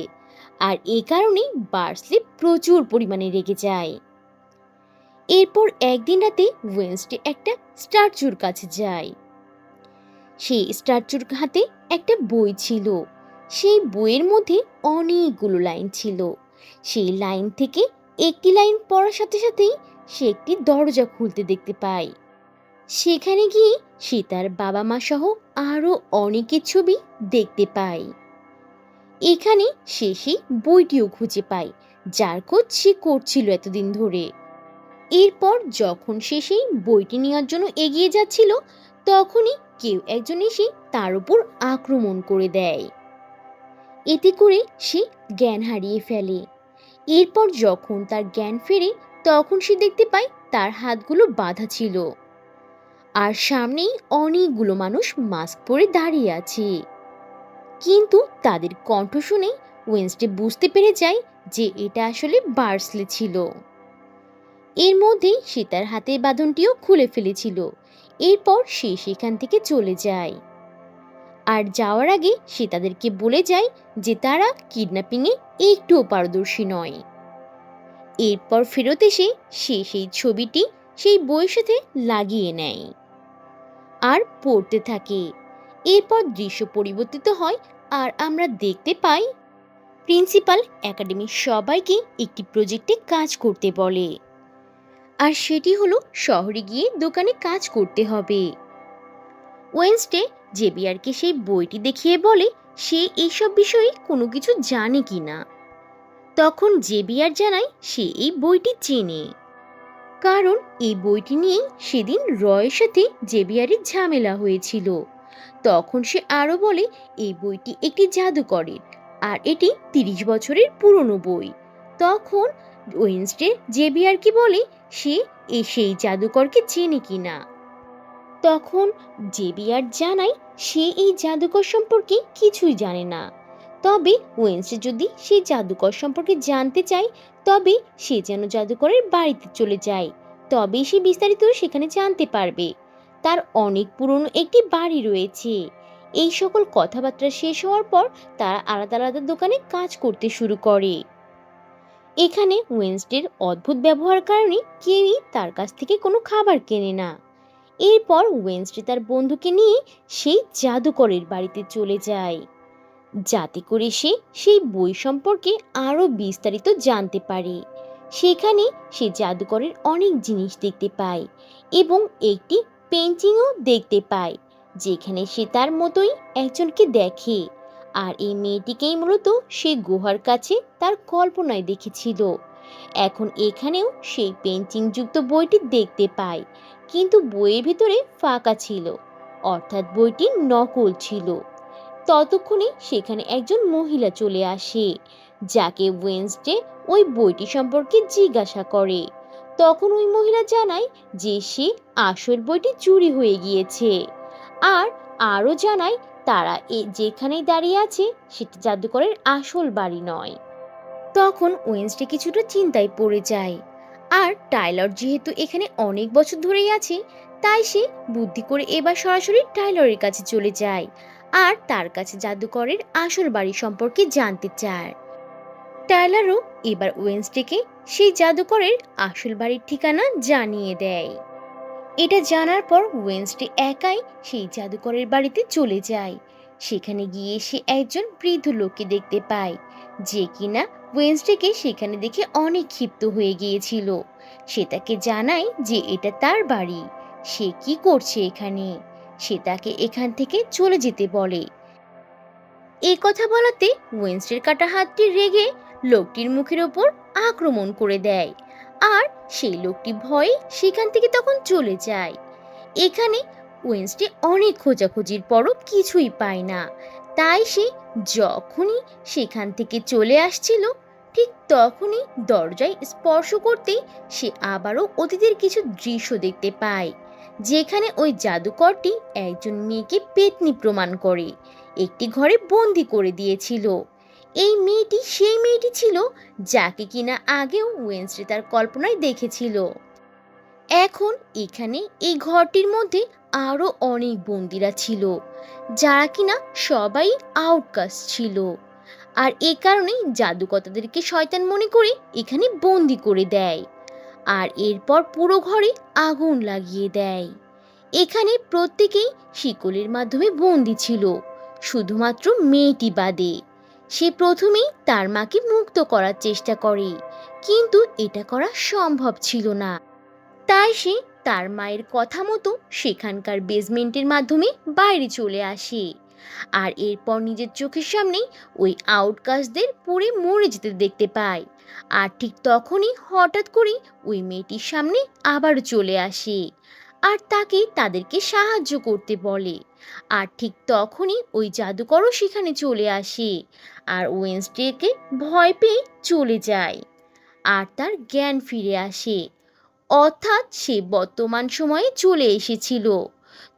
আর এই কারণেই বার্সলে প্রচুর পরিমাণে রেগে যায়। এরপর একদিন রাতে ওয়েনসডে একটা স্ট্যাচুর কাছে যায়। সেই স্ট্যাচুর হাতে একটা বই ছিল। সেই বইয়ের মধ্যে অনেকগুলো লাইন ছিল। সেই লাইন থেকে একটি লাইন পড়ার সাথে সাথেই সে একটি দরজা খুলতে দেখতে পায়। সেখানে গিয়ে সে তার বাবা মা সহ আরও অনেকের ছবি দেখতে পায়। এখানে সে সেই বইটিও খুঁজে পায়, যার খোঁজ সে করছিল এতদিন ধরে। এরপর যখন সে সেই বইটি নেওয়ার জন্য এগিয়ে যাচ্ছিল, তখনই কেউ একজন এসে তার উপর আক্রমণ করে দেয়। এতে করে সে জ্ঞান হারিয়ে ফেলে। এরপর যখন তার জ্ঞান ফেরে, তখন সে দেখতে পায় তার হাতগুলো বাঁধা ছিল, আর সামনেই অনেকগুলো মানুষ মাস্ক পরে দাঁড়িয়ে আছে। কিন্তু তাদের কণ্ঠ শুনে ওয়েনসডে বুঝতে পেরে যায় যে এটা আসলে বার্সলে ছিল। এর মধ্যেই সে তার হাতের বাঁধনটিও খুলে ফেলেছিল। এরপর সে সেখান থেকে চলে যায়, আর যাওয়ার আগে সে তাদেরকে বলে যায় যে তারা কিডন্যাপিংয়ে একটুও পারদর্শী নয়। এরপর ফেরত এসে সে সেই ছবিটি সেই বইয়ের সাথে লাগিয়ে নেয় আর পড়তে থাকে। এরপর দৃশ্য পরিবর্তিত হয়, আর আমরা দেখতে পাই প্রিন্সিপাল একাডেমির সবাইকে একটি প্রজেক্টে কাজ করতে বলে, আর সেটি হলো শহরে গিয়ে দোকানে কাজ করতে হবে। ওয়েনসডে জেভিয়ারকে সেই বইটি দেখিয়ে বলে সে এইসব বিষয়ে কোনো কিছু জানে কি না। তখন জেভিয়ার জানায় সে এই বইটি চেনে, কারণ এই বইটি নিয়েই সেদিন রয়ের সাথে জেভিয়ারের ঝামেলা হয়েছিল। তখন সে আরও বলে এই বইটি একটি জাদুকরের, আর এটি 30 বছরের পুরনো বই। তখন ওয়েনসডে জেভিয়ারকে বলে সে সেই জাদুকরকে চেনে কিনা। তখন জেভিয়ার জানায় সে এই জাদুকর সম্পর্কে কিছুই জানে না। তবে ওয়েনসডে যদি সেই জাদুকর সম্পর্কে জানতে চায় তবে সে যেন জাদুকরের বাড়িতে চলে যায়, তবেই সে বিস্তারিত সেখানে জানতে পারবে। তার অনেক পুরনো একটি বাড়ি রয়েছে। এই সকল কথাবার্তা শেষ হওয়ার পর তারা আলাদা আলাদা দোকানে কাজ করতে শুরু করে। এখানে ওয়েনসডের অদ্ভুত ব্যবহার কারণে কেউই তার কাছ থেকে কোনো খাবার কেনে না। এরপর ওয়েনসডে তার বন্ধুকে নিয়ে সেই জাদুকরের বাড়িতে চলে যায়, যাতে করে সে সেই বই সম্পর্কে আরও বিস্তারিত জানতে পারে। সেখানে সে জাদুকরের অনেক জিনিস দেখতে পায় এবং একটি পেন্টিংও দেখতে পায়, যেখানে সে তার মতোই একজনকে দেখে। আর এই মেয়েটিকেই মূলত সে গুহার কাছে তার কল্পনায় দেখেছিল। এখন এখানেও সেই পেন্টিংযুক্ত বইটি দেখতে পায়, কিন্তু বইয়ের ভিতরে ফাঁকা ছিল, অর্থাৎ বইটি নকল ছিল। ততক্ষণে সেখানে একজন মহিলা চলে আসে, যাকে ওয়েনসডে ওই বইটি সম্পর্কে জিজ্ঞাসা করে। তখন ওই মহিলা জানায় যে সে আসল বইটি চুরি হয়ে গিয়েছে, আর আরও জানায় তারা যেখানেই দাঁড়িয়ে আছে সেটা জাদুকরের আসল বাড়ি নয়। তখন ওয়েনসডে কিছুটা চিন্তায় পড়ে যায়। আর টাইলর যেহেতু এখানে অনেক বছর ধরেই আছে, তাই সে বুদ্ধি করে এবার সরাসরি টাইলরের কাছে চলে যায় আর তার কাছে জাদুকরের আসল বাড়ি সম্পর্কে জানতে চায়। টাইলারও এবার ওয়েনসডেকে সেই জাদুকরের আসল বাড়ির ঠিকানা জানিয়ে দেয়। এটা জানার পর ওয়েনসডে একাই সেই জাদুকরের বাড়িতে চলে যায়। সেখানে গিয়ে সে একজন বৃদ্ধ লোককে দেখতে পায়, যে কিনা ওয়েনসডেকে সেখানে দেখে অনেক ক্ষিপ্ত হয়ে গিয়েছিল। সে তাকে জানায় যে এটা তার বাড়ি, সে কি করছে এখানে। সে তাকে এখান থেকে চলে যেতে বলে। এই কথা বলাতে ওয়েনসডের কাটা হাতটি রেগে লোকটির মুখের ওপর আক্রমণ করে দেয়, আর সেই লোকটি ভয়ে সেখান থেকে তখন চলে যায়। এখানে ওয়েনসডে অনেক খোঁজাখুঁজির পরও কিছুই পায় না, তাই সে যখনই সেখান থেকে চলে আসছিল ঠিক তখনই দরজায় স্পর্শ করতেই সে আবারও অতীতের কিছু দৃশ্য দেখতে পায়, যেখানে ওই জাদুকরটি একজন মেয়েকে পেত্নী প্রমাণ করে একটি ঘরে বন্দি করে দিয়েছিল। এই মেয়েটি সেই মেয়েটি ছিল যাকে কিনা আগেও ওয়েনসডে তার কল্পনায় দেখেছিল। এখন এখানে এই ঘরটির মধ্যে আরও অনেক বন্দিরা ছিল, যারা কিনা সবাই আউটকাস্ট ছিল। আর এ কারণেই জাদুকর তাদেরকে শয়তান মনে করে এখানে বন্দি করে দেয়, আর এরপর পুরো ঘরে আগুন লাগিয়ে দেয়। এখানে প্রত্যেকেই শিকলের মাধ্যমে বন্দি ছিল, শুধুমাত্র মেয়েটি বাদে। সে প্রথমেই তার মাকে মুক্ত করার চেষ্টা করে, কিন্তু এটা করা সম্ভব ছিল না। তাই সে তার মায়ের কথা মতো সেখানকার বেসমেন্টের মাধ্যমে বাইরে চলে আসে, আর এরপর নিজের চোখের সামনেই ওই আউটকাস্টদের পুড়ে মরে যেতে দেখতে পায়। আর ঠিক তখনই হঠাৎ করে ওই মেয়েটির সামনে আবার চলে আসে আর তাকে তাদেরকে সাহায্য করতে বলে। আর ঠিক তখনই ওই জাদুকরও সেখানে চলে আসে আর ওয়েনসডেকে ভয় পেয়ে চলে যায়, আর তার জ্ঞান ফিরে আসে, অর্থাৎ সে বর্তমান সময়ে চলে এসেছিল।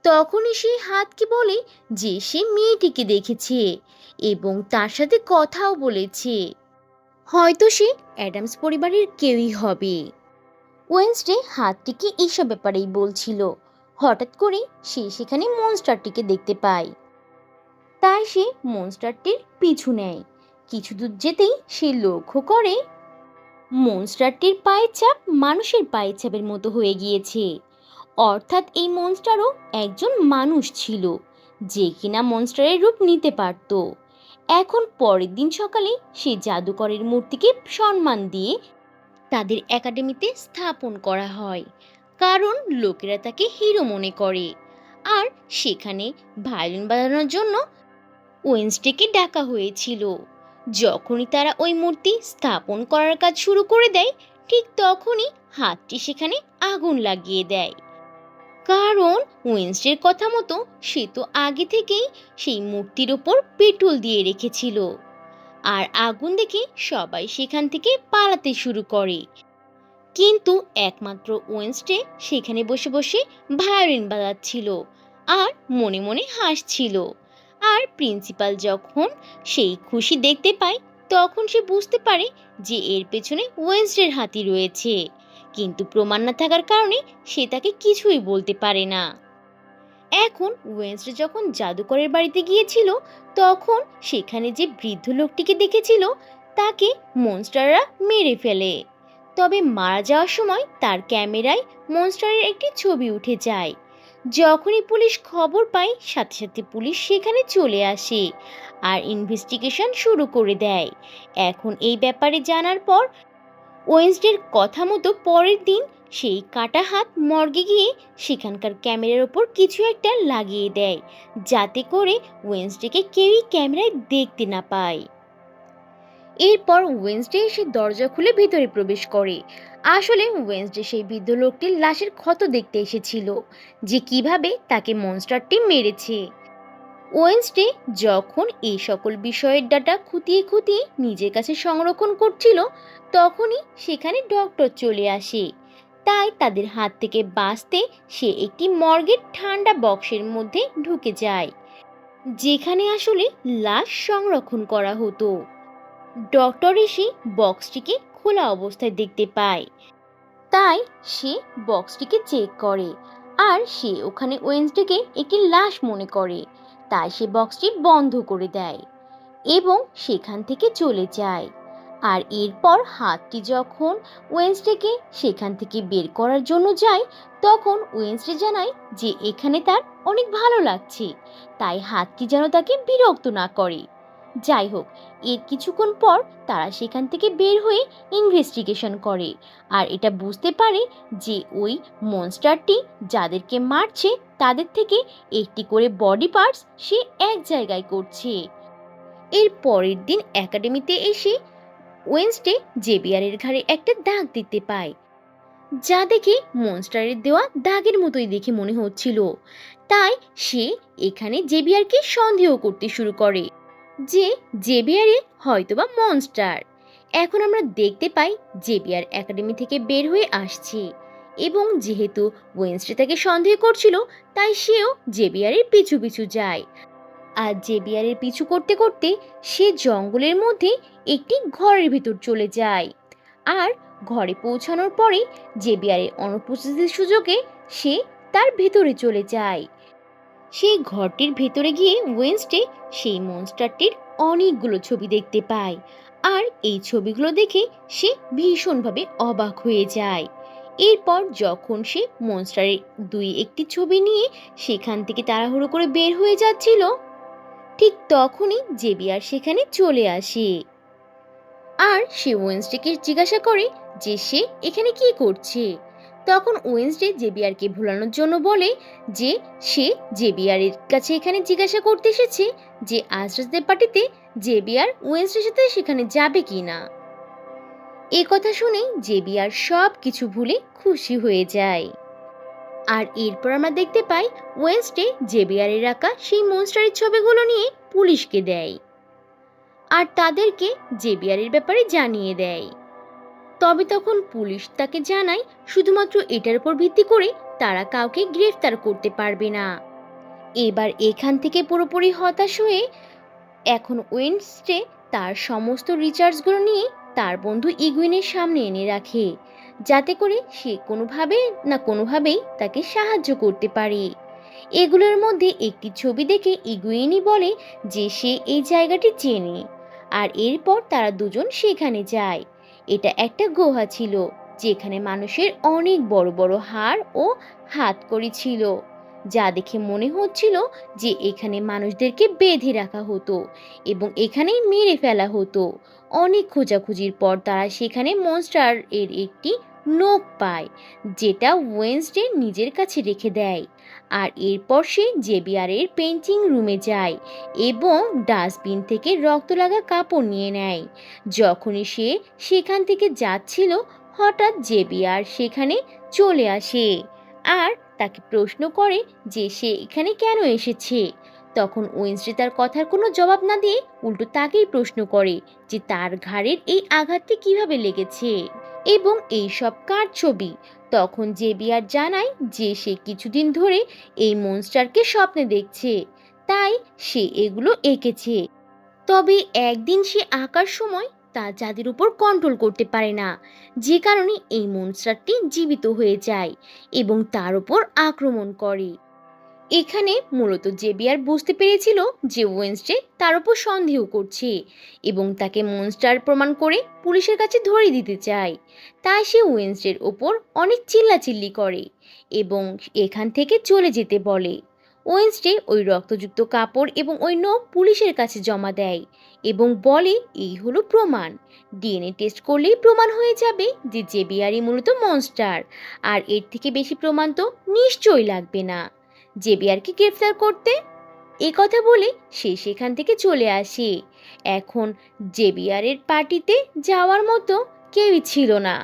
তখনই সে হাতকে বলে যে সে মেয়েটিকে দেখেছে এবং তার সাথে কথাও বলেছে, হয়তো সে অ্যাডামস পরিবারের কেউই হবে। ওয়েনসডে হাতটিকে এইসব ব্যাপারেই বলছিল, হঠাৎ করে সে সেখানে মনস্টারটিকে দেখতে পায়। তাই সে মনস্টারটির পিছু নেয়। কিছু দূর যেতেই সে লক্ষ্য করে মনস্টারটির পায়ের ছাপ মানুষের পায়ের ছাপের মতো হয়ে গিয়েছে, অর্থাৎ এই মনস্টারও একজন মানুষ ছিল, যে কিনা মনস্টারের রূপ নিতে পারত। এখন পরের দিন সকালে সে জাদুকরের মূর্তিকে সম্মান দিয়ে তাদের একাডেমিতে স্থাপন করা হয়, কারণ লোকেরা তাকে হিরো মনে করে। আর সেখানে ভায়োলিন বাজানোর জন্য ওয়েনসডেকে ডাকা হয়েছিল। যখনই তারা ওই মূর্তি স্থাপন করার কাজ শুরু করে দেয় ঠিক তখনই হাতটি সেখানে আগুন লাগিয়ে দেয়, কারণ ওয়েনসডের কথা মতো সে তো আগে থেকেই সেই মূর্তির ওপর পেট্রোল দিয়ে রেখেছিল। আর আগুন দেখে সবাই সেখান থেকে পালাতে শুরু করে। কিন্তু একমাত্র ওয়েনসডে সেখানে বসে বসে ভায়োলিন বাজাচ্ছিল আর মনে মনে হাসছিল। আর প্রিন্সিপাল যখন সেই খুশি দেখতে পায়, তখন সে বুঝতে পারে যে এর পেছনে ওয়েনসডের হাতই রয়েছে। কিন্তু প্রমাণ না থাকার কারণে সে তাকে কিছুই বলতে পারে না। এখন ওয়েনসডে যখন জাদুকরের বাড়িতে গিয়েছিল, তখন সেখানে যে বৃদ্ধ লোকটিকে দেখেছিল তাকে মনস্টাররা মেরে ফেলে। তবে মারা যাওয়ার সময় তার ক্যামেরায় মনস্টারের একটি ছবি উঠে যায়। যখনই পুলিশ খবর পায়, সাথে সাথে পুলিশ সেখানে চলে আসে আর ইনভেস্টিগেশন শুরু করে দেয়। এখন এই ব্যাপারে জানার পর ওয়েনসডের কথা মতো পরের দিন সেই কাটা হাত মর্গে গিয়ে সেখানকার ক্যামেরার ওপর কিছু একটা লাগিয়ে দেয়, যাতে করে ওয়েনসডেকে কেউই ক্যামেরায় দেখতে না পায়। এরপর ওয়েনসডে এসে দরজা খুলে ভেতরে প্রবেশ করে। আসলে ওয়েনসডে সেই বৃদ্ধ লোকটির লাশের ক্ষত দেখতে এসেছিল, যে কিভাবে তাকে মনস্টারটি মেরেছে। ওয়েনসডে যখন এই সকল বিষয়ের ডাটা খুঁটিয়ে খুঁটিয়ে নিজের কাছে সংরক্ষণ করছিল, তখনই সেখানে ডক্টর চলে আসে। তাই তাদের হাত থেকে বাঁচতে সে একটি মর্গের ঠান্ডা বক্সের মধ্যে ঢুকে যায়, যেখানে আসলে লাশ সংরক্ষণ করা হতো। ডক্টর এসে বক্সটিকে খোলা অবস্থায় দেখতে পায়, তাই সে বক্সটিকে চেক করে। আর সে ওখানে ওয়েনসডেকে একটি লাশ মনে করে, তাই সে বক্সটি বন্ধ করে দেয় এবং সেখান থেকে চলে যায়। আর এরপর হাতটি যখন ওয়েনসডেকে সেখান থেকে বের করার জন্য যায়, তখন ওয়েনসডে জানায় যে এখানে তার অনেক ভালো লাগছে, তাই হাতটি যেন তাকে বিরক্ত না করে। যাই হোক, এর কিছুক্ষণ পর তারা সেখান থেকে বের হয়ে ইনভেস্টিগেশন করে আর এটা বুঝতে পারে যে ওই মনস্টারটি যাদেরকে মারছে তাদের থেকে একটি করে বডি পার্টস সে এক জায়গায় করছে। এর পরের দিন একাডেমিতে এসে ওয়েনসডে জেবিয়ারের ঘাড়ে একটা দাগ দেখতে পায়, যা দেখে মনস্টারের দেওয়া দাগের মতোই দেখে মনে হচ্ছিল। তাই সে এখানে জেবিয়ারকে সন্দেহ করতে শুরু করে যে জেবিয়ারে হয়তোবা মনস্টার। এখন আমরা দেখতে পাই জেবিয়ার একাডেমি থেকে বের হয়ে আসছে এবং যেহেতু ওয়েনসডে তাকে সন্দেহ করছিল, তাই সেও জেবিয়ারের পিছু পিছু যায়। আর জেবিয়ারের পিছু করতে করতে সে জঙ্গলের মধ্যে একটি ঘরের ভিতর চলে যায়। আর ঘরে পৌঁছানোর পরে জেবিয়ারের অনুপস্থিতির সুযোগে সে তার ভেতরে চলে যায়। সেই ঘরটির ভেতরে গিয়ে ওয়েনসডে সেই মনস্টারটির অনেকগুলো ছবি দেখতে পায়। আর এই ছবিগুলো দেখে সে ভীষণভাবে অবাক হয়ে যায়। এরপর যখন সে মনস্টারের একটি ছবি নিয়ে সেখান থেকে তাড়াহুড়ো করে বের হয়ে যাচ্ছিল, ঠিক তখনই জেবিয়ার সেখানে চলে আসে। আর সে ওয়েনসডেকে জিজ্ঞাসা করে যে সে এখানে কি করছে। তখন ওয়েনসডে জেবিয়ারকে ভোলানোর জন্য বলে যে সে জেবিয়ারের কাছে এখানে জিজ্ঞাসা করতে এসেছে যে আজ রাতের পার্টিতে জেবিয়ার ওয়েনসডের সাথে সেখানে যাবে কি না। এ কথা শুনে জেবিয়ার সব কিছু ভুলে খুশি হয়ে যায়। আর এরপর আমরা দেখতে পাই ওয়েনসডে জেবিয়ারের রাখা সেই মনস্টারের ছবিগুলো নিয়ে পুলিশকে দেয় আর তাদেরকে জেবিয়ারের ব্যাপারে জানিয়ে দেয়। তবে তখন পুলিশ তাকে জানায় শুধুমাত্র এটার উপর ভিত্তি করে তারা কাউকে গ্রেফতার করতে পারবে না। এবার এখান থেকে পুরোপুরি হতাশ হয়ে এখন ওয়েনসডে তার সমস্ত রিচার্জগুলো নিয়ে তার বন্ধু ইগুইনের সামনে এনে রাখে, যাতে করে সে কোনোভাবেই তাকে সাহায্য করতে পারে। এগুলোর মধ্যে একটি ছবি দেখে ইগুইনই বলে যে সে এই জায়গাটি চেনে। আর এরপর তারা দুজন সেখানে যায়। এটা একটা গুহা ছিল, যেখানে মানুষের অনেক বড় বড় হাড় ও হাতকড়ি ছিল, যা দেখে মনে হচ্ছিল যে এখানে মানুষদেরকে বেঁধে রাখা হতো এবং এখানেই মেরে ফেলা হতো। অনেক খোঁজাখুঁজির পর তারা সেখানে মনস্টার এর একটি নোখ পায়, যেটা ওয়েনসডে নিজের কাছে রেখে দেয়। আর এরপর সে জেবিয়ারের পেইন্টিং রুমে যায় এবং ডাস্টবিন থেকে রক্ত লাগা কাপড় নিয়ে নেয়। যখনই সে সেখান থেকে যাচ্ছিল, হঠাৎ জেবিয়ার সেখানে চলে আসে আর তাকে প্রশ্ন করে যে সে এখানে কেন এসেছে। তখন ওয়েনসডে তার কথার কোনো জবাব না দিয়ে উল্টো তাকেই প্রশ্ন করে যে তার ঘাড়ের এই আঘাতটি কিভাবে লেগেছে এবং এই সব কার ছবি। তখন জেবিয়ার জানায় যে সে কিছুদিন ধরে এই মনস্টারকে স্বপ্নে দেখছে, তাই সে এগুলো এঁকেছে। তবে একদিন সে আঁকার সময় তার জাদুর উপর কন্ট্রোল করতে পারে না, যে কারণে এই মনস্টারটি জীবিত হয়ে যায় এবং তার উপর আক্রমণ করে। এখানে মূলত জেবিয়ার বুঝতে পেরেছিল যে ওয়েনসডে তার উপর সন্দেহ করছে এবং তাকে মনস্টার প্রমাণ করে পুলিশের কাছে ধরিয়ে দিতে চায়। তাই সে ওয়েনসডের ওপর অনেক চিল্লাচিল্লি করে এবং এখান থেকে চলে যেতে বলে। ওয়েনসডে ওই রক্তযুক্ত কাপড় এবং ওই নখ পুলিশের কাছে জমা দেয় এবং বলে এই হলো প্রমাণ। ডিএনএ টেস্ট করলেই প্রমাণ হয়ে যাবে যে জেবিয়ারই মূলত মনস্টার, আর এর থেকে বেশি প্রমাণ তো নিশ্চয়ই লাগবে না জেবিয়ারকে গ্রেফতার করতে। এ কথা বলে সে সেখান থেকে চলে আসে। এখন জেবিয়ারের পার্টিতে যাওয়ার মতো কেউই ছিল না,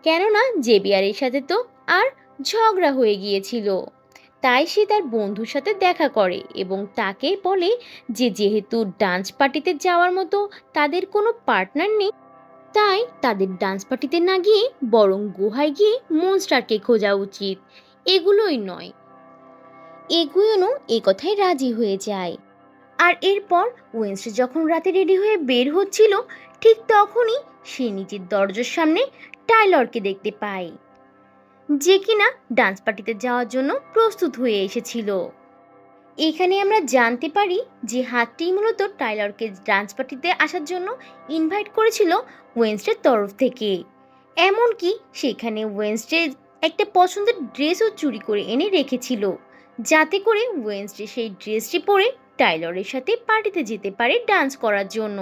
কেননা জেবিয়ারের সাথে তো আর ঝগড়া হয়ে গিয়েছিল। তাই সে তার বন্ধুর সাথে দেখা করে এবং তাকে বলে যে যেহেতু ডান্স পার্টিতে যাওয়ার মতো তাদের কোনো পার্টনার নেই, তাই তাদের ডান্স পার্টিতে না গিয়ে বরং গুহায় গিয়ে মনস্টারকে খোঁজা উচিত। এগুলোই নয়, এগুয়োনো এ কথায় রাজি হয়ে যায়। আর এরপর ওয়েনসডে যখন রাতে রেডি হয়ে বের হচ্ছিল, ঠিক তখনই সে নিজের দরজার সামনে টাইলরকে দেখতে পায়, যে কিনা ডান্স পার্টিতে যাওয়ার জন্য প্রস্তুত হয়ে এসেছিল। এখানে আমরা জানতে পারি যে হাতটি মূলত টাইলরকে ডান্স পার্টিতে আসার জন্য ইনভাইট করেছিল ওয়েনসডের তরফ থেকে। এমনকি সেখানে ওয়েনসডে একটা পছন্দের ড্রেসও চুরি করে এনে রেখেছিল, যাতে করে ওয়েনসডে সেই ড্রেসটি পরে টাইলরের সাথে পার্টিতে যেতে পারে ডান্স করার জন্য।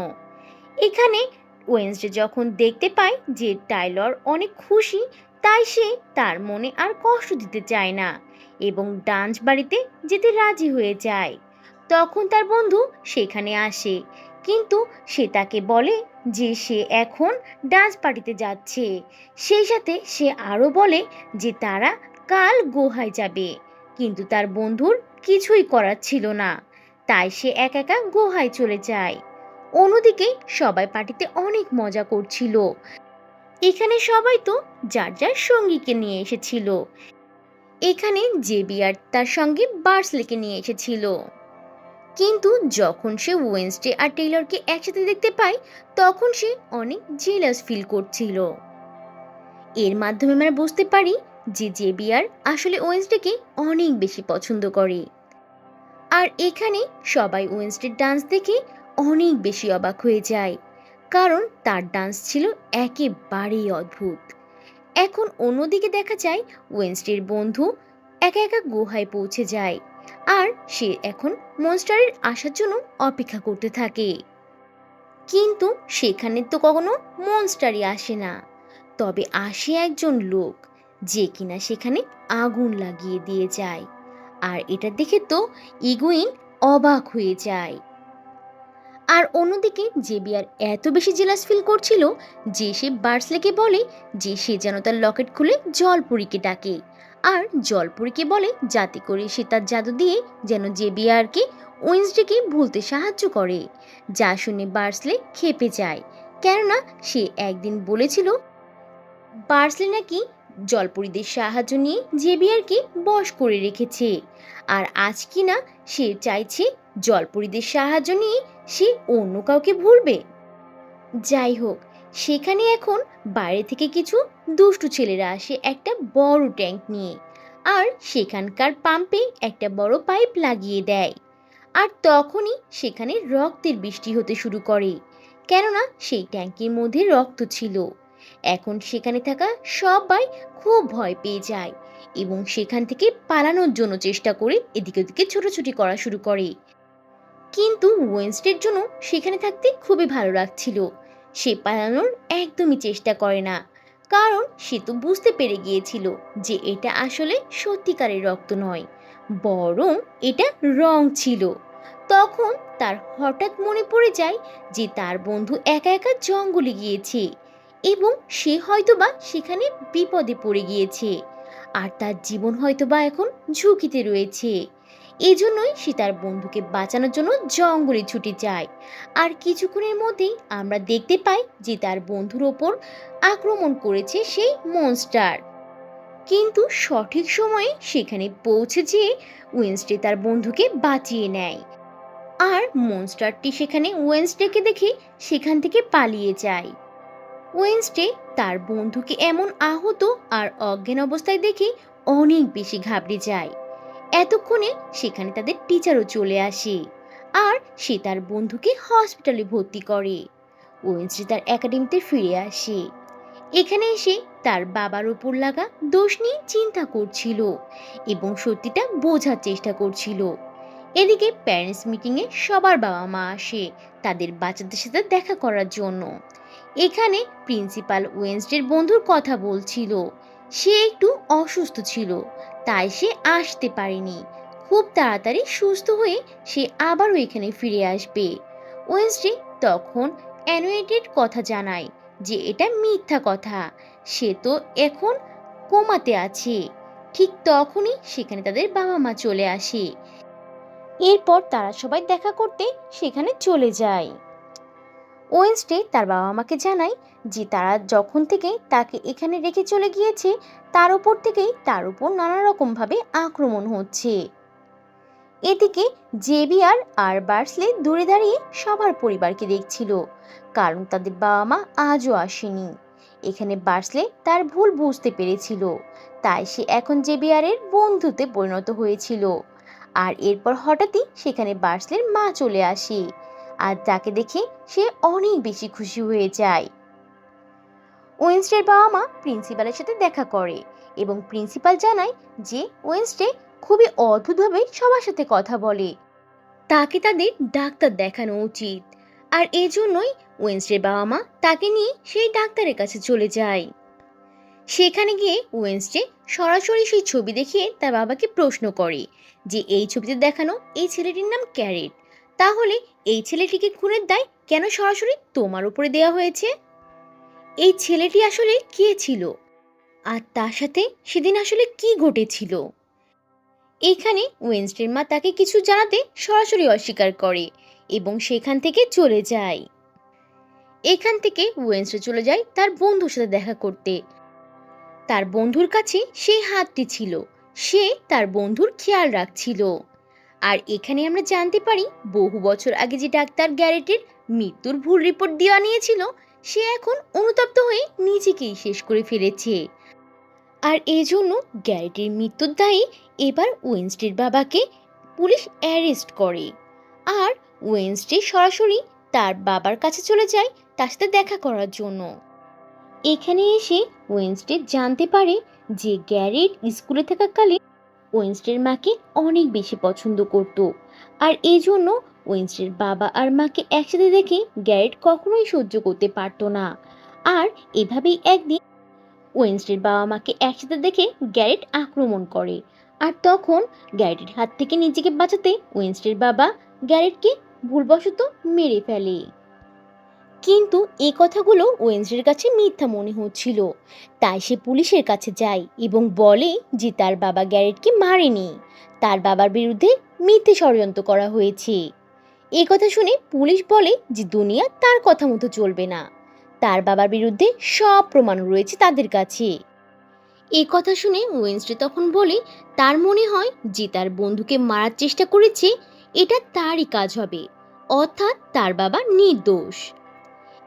এখানে ওয়েনসডে যখন দেখতে পায় যে টাইলর অনেক খুশি, তাই সে তার মনে আর কষ্ট দিতে চায় না এবং ডান্স বাড়িতে যেতে রাজি হয়ে যায়। তখন তার বন্ধু সেখানে আসে, কিন্তু সে তাকে বলে যে সে এখন ডান্স পার্টিতে যাচ্ছে। সেই সাথে সে আরও বলে যে তারা কাল গুহায় যাবে, কিন্তু তার বন্ধুর কিছুই করার ছিল না, তাই সে একা একা গুহায় চলে যায়। অন্যদিকে সবাই পার্টিতে অনেক মজা করছিল। এখানে সবাই তো যার যার সঙ্গীকে নিয়ে এসেছিল। এখানে জেবিয়ার তার সঙ্গে বার্সলেকে নিয়ে এসেছিল, কিন্তু যখন সে ওয়েনসডে আর টেইলরকে একসাথে দেখতে পায় তখন সে অনেক জেলাস ফিল করছিল। এর মাধ্যমে আমরা বুঝতে পারি যে জেবিয়ার আসলে ওয়েনসডেকে অনেক বেশি পছন্দ করে। আর এখানে সবাই ওয়েনসডের ডান্স দেখে অনেক বেশি অবাক হয়ে যায়, কারণ তার ডান্স ছিল একেবারেই অদ্ভুত। এখন অন্যদিকে দেখা যায় ওয়েনসডের বন্ধু একা একা গুহায় পৌঁছে যায়, আর সে এখন মনস্টারের আসার জন্য অপেক্ষা করতে থাকে। কিন্তু সেখানে তো কখনো মনস্টারই আসে না, তবে আসে একজন লোক, যে কিনা সেখানে আগুন লাগিয়ে দিয়ে যায়। আর এটা দেখে তো ইগুইন অবাক হয়ে যায়। আর অন্যদিকে জেবিয়ার এত বেশি জেলাস ফিল করছিল যে সে বার্সলেকে বলে যে সে যেন তার লকেট খুলে জলপুরীকে ডাকে, আর জলপুরীকে বলে যাতে করে সে তার জাদু দিয়ে যেন জেবিয়ারকে ওয়েনসডেকে ভুলতে সাহায্য করে। যা শুনে বার্সলে ক্ষেপে যায়, কেননা সে একদিন বলেছিল বার্সলে নাকি জলপরীদের সাহায্য নিয়ে জেবিয়ারকে বশ করে রেখেছে, আর আজ কিনা সে চাইছে জলপরীদের সাহায্য নিয়ে সে অন্য কাউকে ভুলবে। যাই হোক, সেখানে এখন বাইরে থেকে কিছু দুষ্টু ছেলেরা আসে একটা বড় ট্যাঙ্ক নিয়ে, আর সেখানকার পাম্পে একটা বড় পাইপ লাগিয়ে দেয়। আর তখনই সেখানে রক্তের বৃষ্টি হতে শুরু করে, কেননা সেই ট্যাঙ্কের মধ্যে রক্ত ছিল। এখন সেখানে থাকা সবাই খুব ভয় পেয়ে যায় এবং সেখান থেকে পালানোর জন্য চেষ্টা করে এদিকে ওদিকে ছোটাছুটি করা শুরু করে। কিন্তু ওয়েনসডের জন্য সেখানে থাকতে খুবই ভালো লাগছিল। সে পালানোর একদমই চেষ্টা করে না, কারণ সে তো বুঝতে পেরে গিয়েছিল যে এটা আসলে সত্যিকারের রক্ত নয়, বরং এটা রং ছিল। তখন তার হঠাৎ মনে পড়ে যায় যে তার বন্ধু একা একা জঙ্গলে গিয়েছে এবং সে হয়তোবা সেখানে বিপদে পড়ে গিয়েছে। আর তার জীবন হয়তোবা এখন ঝুঁকিতে রয়েছে। এজন্যই সে তার বন্ধুকে বাঁচানোর জন্য জঙ্গলে ছুটে যায়। আর কিছুক্ষণের মধ্যেই আমরা দেখতে পাই যে তার বন্ধুর ওপর আক্রমণ করেছে সেই মনস্টার। কিন্তু সঠিক সময়ে সেখানে পৌঁছে যেয়ে ওয়েনসডে তার বন্ধুকে বাঁচিয়ে নেয়। আর মনস্টারটি সেখানে ওয়েনসডেকে দেখে সেখান থেকে পালিয়ে যায়। ওয়েনসডে তার বন্ধুকে এমন আহত আর অজ্ঞান অবস্থায় দেখে অনেক বেশি ঘাবড়ে যায়। এতক্ষণে সেখানে তাদের টিচারও চলে আসে আর সে তার বন্ধুকে হসপিটালে ভর্তি করে। ওয়েনসডে তার একাডেমিতে ফিরে আসে। এখানে এসে তার বাবার উপর লাগা দোষ নিয়ে চিন্তা করছিল এবং সত্যিটা বোঝার চেষ্টা করছিল। এদিকে প্যারেন্টস মিটিংয়ে সবার বাবা মা আসে তাদের বাচ্চাদের সাথে দেখা করার জন্য। এখানে প্রিন্সিপাল ওয়েনসডের বন্ধুর কথা বলছিল। সে একটু অসুস্থ ছিল, তাই সে আসতে পারেনি। খুব তাড়াতাড়ি সুস্থ হয়ে সে আবারও এখানে ফিরে আসবে। ওয়েনসডে তখন অ্যানুয়েটেড কথা জানায় যে এটা মিথ্যা কথা, সে তো এখন কোমাতে আছে। ঠিক তখনই সেখানে তাদের বাবা মা চলে আসে। এরপর তারা সবাই দেখা করতে সেখানে চলে যায়। ওয়েনসডে তার বাবা মাকে জানায় যে তারা যখন থেকে তাকে এখানে রেখে চলে গিয়েছে তার উপর থেকেই তার উপর নানা রকমভাবে আক্রমণ হচ্ছে। এদিকে জেভিয়ার আর বার্সলে দূরে দাঁড়িয়ে সবার পরিবারকে দেখছিল, কারণ তাদের বাবা মা আজও আসেনি। এখানে বার্সলে তার ভুল বুঝতে পেরেছিল, তাই সে এখন জেভিয়ারের বন্ধুতে পরিণত হয়েছিল। আর এরপর হঠাৎই সেখানে বার্সলের মা চলে আসে আর তাকে দেখে সে অনেক বেশি খুশি হয়ে যায়। ওয়েনসডের বাবা মা প্রিন্সিপালের সাথে দেখা করে এবং প্রিন্সিপাল জানায় যে ওয়েনসডে খুবই অদ্ভুতভাবে সবার সাথে কথা বলে, তাকে তাদের ডাক্তার দেখানো উচিত। আর এই জন্যই ওয়েনসডের বাবা মা তাকে নিয়ে সেই ডাক্তারের কাছে চলে যায়। সেখানে গিয়ে ওয়েনসডে সরাসরি সেই ছবি দেখিয়ে তার বাবাকে প্রশ্ন করে যে এই ছবিতে দেখানো এই ছেলেটির নাম ক্যারেট, তাহলে এই ছেলেটিকে খুনের দায় কেন সরাসরি তোমার উপরে দেওয়া হয়েছে? এই ছেলেটি আসলে কে ছিল আর তার সাথে সেদিন আসলে কি ঘটেছিল? এখানে ওয়েনসডের মা তাকে কিছু জানাতে সরাসরি অস্বীকার করে এবং সেখান থেকে চলে যায়। এখান থেকে ওয়েনসডে চলে যায় তার বন্ধুর সাথে দেখা করতে। তার বন্ধুর কাছে সেই হাতটি ছিল, সে তার বন্ধুর খেয়াল রাখছিল। আর এখানে আমরা জানতে পারি বহু বছর আগে যে ডাক্তার গ্যারেটের মৃত্যুর ভুল রিপোর্ট দেওয়া নিয়েছিল, সে এখন অনুতপ্ত হয়ে নিজেকেই শেষ করে ফেলেছে। আর এই জন্য গ্যারেটের মৃত্যুর দায়ে এবার ওয়েনসডের বাবাকে পুলিশ অ্যারেস্ট করে। আর ওয়েনসডে সরাসরি তার বাবার কাছে চলে যায় তার সাথে দেখা করার জন্য। এখানে এসে ওয়েনসডে জানতে পারে যে গ্যারেট স্কুলে থাকাকালীন ওয়েনসডের মাকে অনেক বেশি পছন্দ করত। আর এই জন্য ওয়েনসডের বাবা আর মাকে একসাথে দেখে গ্যারেট কখনোই সহ্য করতে পারতো না। আর এভাবেই একদিন ওয়েনসডের বাবা মাকে একসাথে দেখে গ্যারেট আক্রমণ করে। আর তখন গ্যারেটের হাত থেকে নিজেকে বাঁচাতে ওয়েনসডের বাবা গ্যারেটকে ভুলবশত মেরে ফেলে। কিন্তু এই কথাগুলো ওয়েনসডের কাছে মিথ্যা মনে হচ্ছিল, তাই সে পুলিশের কাছে যায় এবং বলে যে তার বাবা গ্যারেটকে মারেনি, তার বাবার বিরুদ্ধে মিথ্যে ষড়যন্ত্র করা হয়েছে। এই কথা শুনে পুলিশ বলে যে দুনিয়া তার কথা মতো চলবে না, তার বাবার বিরুদ্ধে সব প্রমাণ রয়েছে তাদের কাছে। এই কথা শুনে ওয়েনসডে তখন বলে তার মনে হয় যে তার বন্ধুকে মারার চেষ্টা করেছে এটা তারই কাজ হবে, অর্থাৎ তার বাবা নির্দোষ।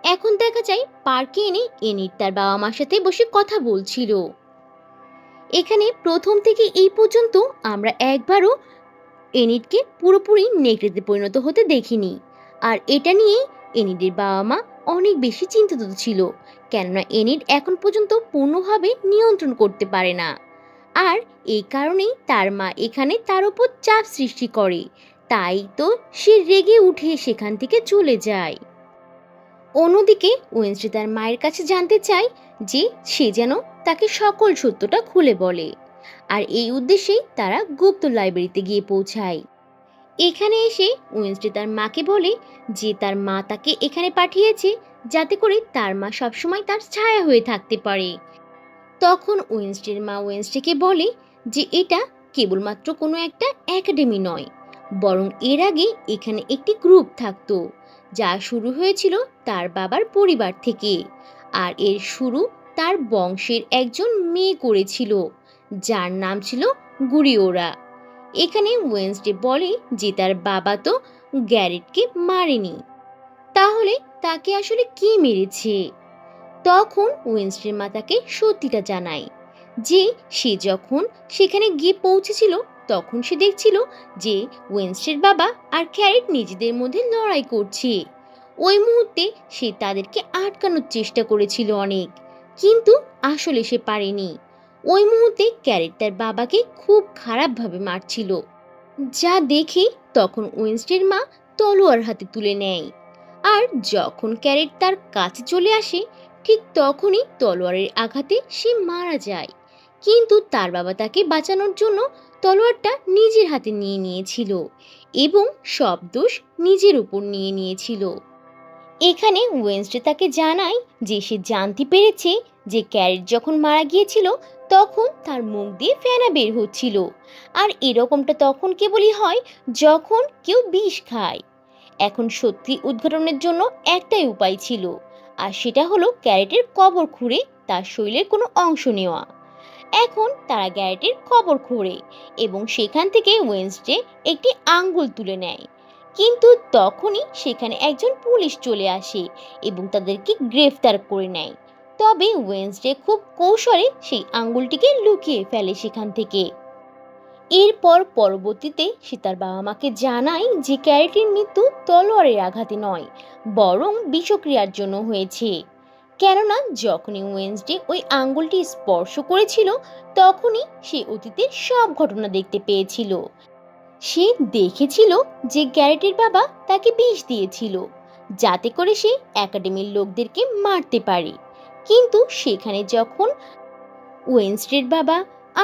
এখন দেখা যায় পার্কে এনে এনিট তার বাবা মার সাথে বসে কথা বলছিল। এখানে প্রথম থেকে এই পর্যন্ত আমরা একবারও এনিটকে পুরোপুরি নেকড়েতে পরিণত হতে দেখিনি। আর এটা নিয়ে এনিটের বাবা মা অনেক বেশি চিন্তিত ছিল, কেননা এনিট এখন পর্যন্ত পূর্ণভাবে নিয়ন্ত্রণ করতে পারে না। আর এই কারণেই তার মা এখানে তার উপর চাপ সৃষ্টি করে, তাই তো সে রেগে উঠে সেখান থেকে চলে যায়। অন্যদিকে ওয়েনসডে তার মায়ের কাছে জানতে চায় যে সে যেন তাকে সকল সত্যটা খুলে বলে। আর এই উদ্দেশ্যেই তারা গুপ্ত লাইব্রেরিতে গিয়ে পৌঁছায়। এখানে এসে ওয়েনসডে তার মাকে বলে যে তার মা তাকে এখানে পাঠিয়েছে যাতে করে তার মা সবসময় তার ছায়া হয়ে থাকতে পারে। তখন ওয়েনসডের মা ওয়েনসডেকে বলে যে এটা কেবলমাত্র কোনো একটা একাডেমি নয়, বরং এর আগে এখানে একটি গ্রুপ থাকতো যা শুরু হয়েছিল তার বাবার পরিবার থেকে। আর এর শুরু তার বংশের একজন মেয়ে করেছিল, যার নাম ছিল গুরিওরা। এখানে ওয়েনসডে বলে যে তার বাবা তো গ্যারেটকে মারেনি, তাহলে তাকে আসলে কে মেরেছে। তখন ওয়েনসডের মা তাকে সত্যিটা জানায় যে সে যখন সেখানে গিয়ে পৌঁছেছিল তখন সে দেখছিল যে ওয়েনসডের বাবা আর ক্যারেট নিজেদের মধ্যে লড়াই করছে। ওই মুহূর্তে সে তাদেরকে আটকানোর চেষ্টা করেছিল অনেক, কিন্তু আসলে সে পারেনি। ওই মুহূর্তে ক্যারেট তার বাবাকে খুব খারাপভাবে মারছিল, যা দেখে তখন ওয়েনসডের মা তলোয়ার হাতে তুলে নেয়। আর যখন ক্যারেট তার কাছে চলে আসে ঠিক তখনই তলোয়ারের আঘাতে সে মারা যায়। কিন্তু তার বাবা তাকে বাঁচানোর জন্য তলোয়ারটা নিজের হাতে নিয়ে নিয়েছিল এবং সব দোষ নিজের উপর নিয়ে নিয়েছিল। এখানে ওয়েনসডে তাকে জানায় যে সে জানতে পেরেছে যে ক্যারেট যখন মারা গিয়েছিল তখন তার মুখ দিয়ে ফেনা বের হচ্ছিল, আর এরকমটা তখন কেবলই হয় যখন কেউ বিষ খায়। এখন সত্যি উদ্ঘাটনের জন্য একটাই উপায় ছিল, আর সেটা হলো ক্যারেটের কবর খুঁড়ে তার শরীরের কোনো অংশ নেওয়া। এখন তারা গ্যারেটের কবর খোঁড়ে এবং সেখান থেকে ওয়েনসডে একটি আঙ্গুল তুলে নেয়। কিন্তু তখনই সেখানে একজন পুলিশ চলে আসে এবং তাদেরকে গ্রেফতার করে নেয়। তবে ওয়েনসডে খুব কৌশলে সেই আঙ্গুলটিকে লুকিয়ে ফেলে সেখান থেকে। এরপর পরবর্তীতে সে তার বাবা মাকে জানায় যে ক্যারেটের মৃত্যু তলোয়ারের আঘাতে নয়, বরং বিষক্রিয়ার জন্য হয়েছে। কেননা যখনই ওয়েনসডে ওই আঙ্গুলটি স্পর্শ করেছিল তখনই সে অতীতের সব ঘটনা দেখতে পেয়েছিল। সে দেখেছিল যে গ্যারেটের বাবা তাকে বিষ দিয়েছিল যাতে করে সে একাডেমির লোকদেরকে মারতে পারে। কিন্তু সেখানে যখন ওয়েনসডের বাবা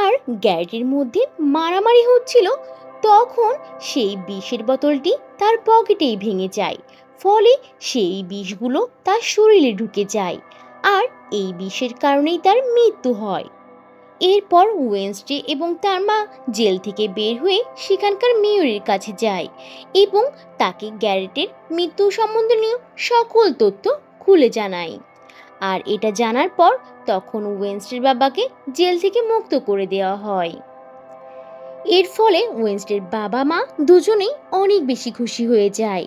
আর গ্যারেটের মধ্যে মারামারি হচ্ছিল তখন সেই বিষের বোতলটি তার পকেটেই ভেঙে যায়, ফলে সেই বিষগুলো তার শরীরে ঢুকে যায়, আর এই বিষের কারণেই তার মৃত্যু হয়। এরপর ওয়েনসডে এবং তার মা জেল থেকে বের হয়ে সেখানকার মেয়রের কাছে যায় এবং তাকে গ্যারেটের মৃত্যু সম্বন্ধীয় সকল তথ্য খুলে জানায়। আর এটা জানার পর তখন ওয়েনসডের বাবাকে জেল থেকে মুক্ত করে দেওয়া হয়। এর ফলে ওয়েনসডের বাবা মা দুজনেই অনেক বেশি খুশি হয়ে যায়।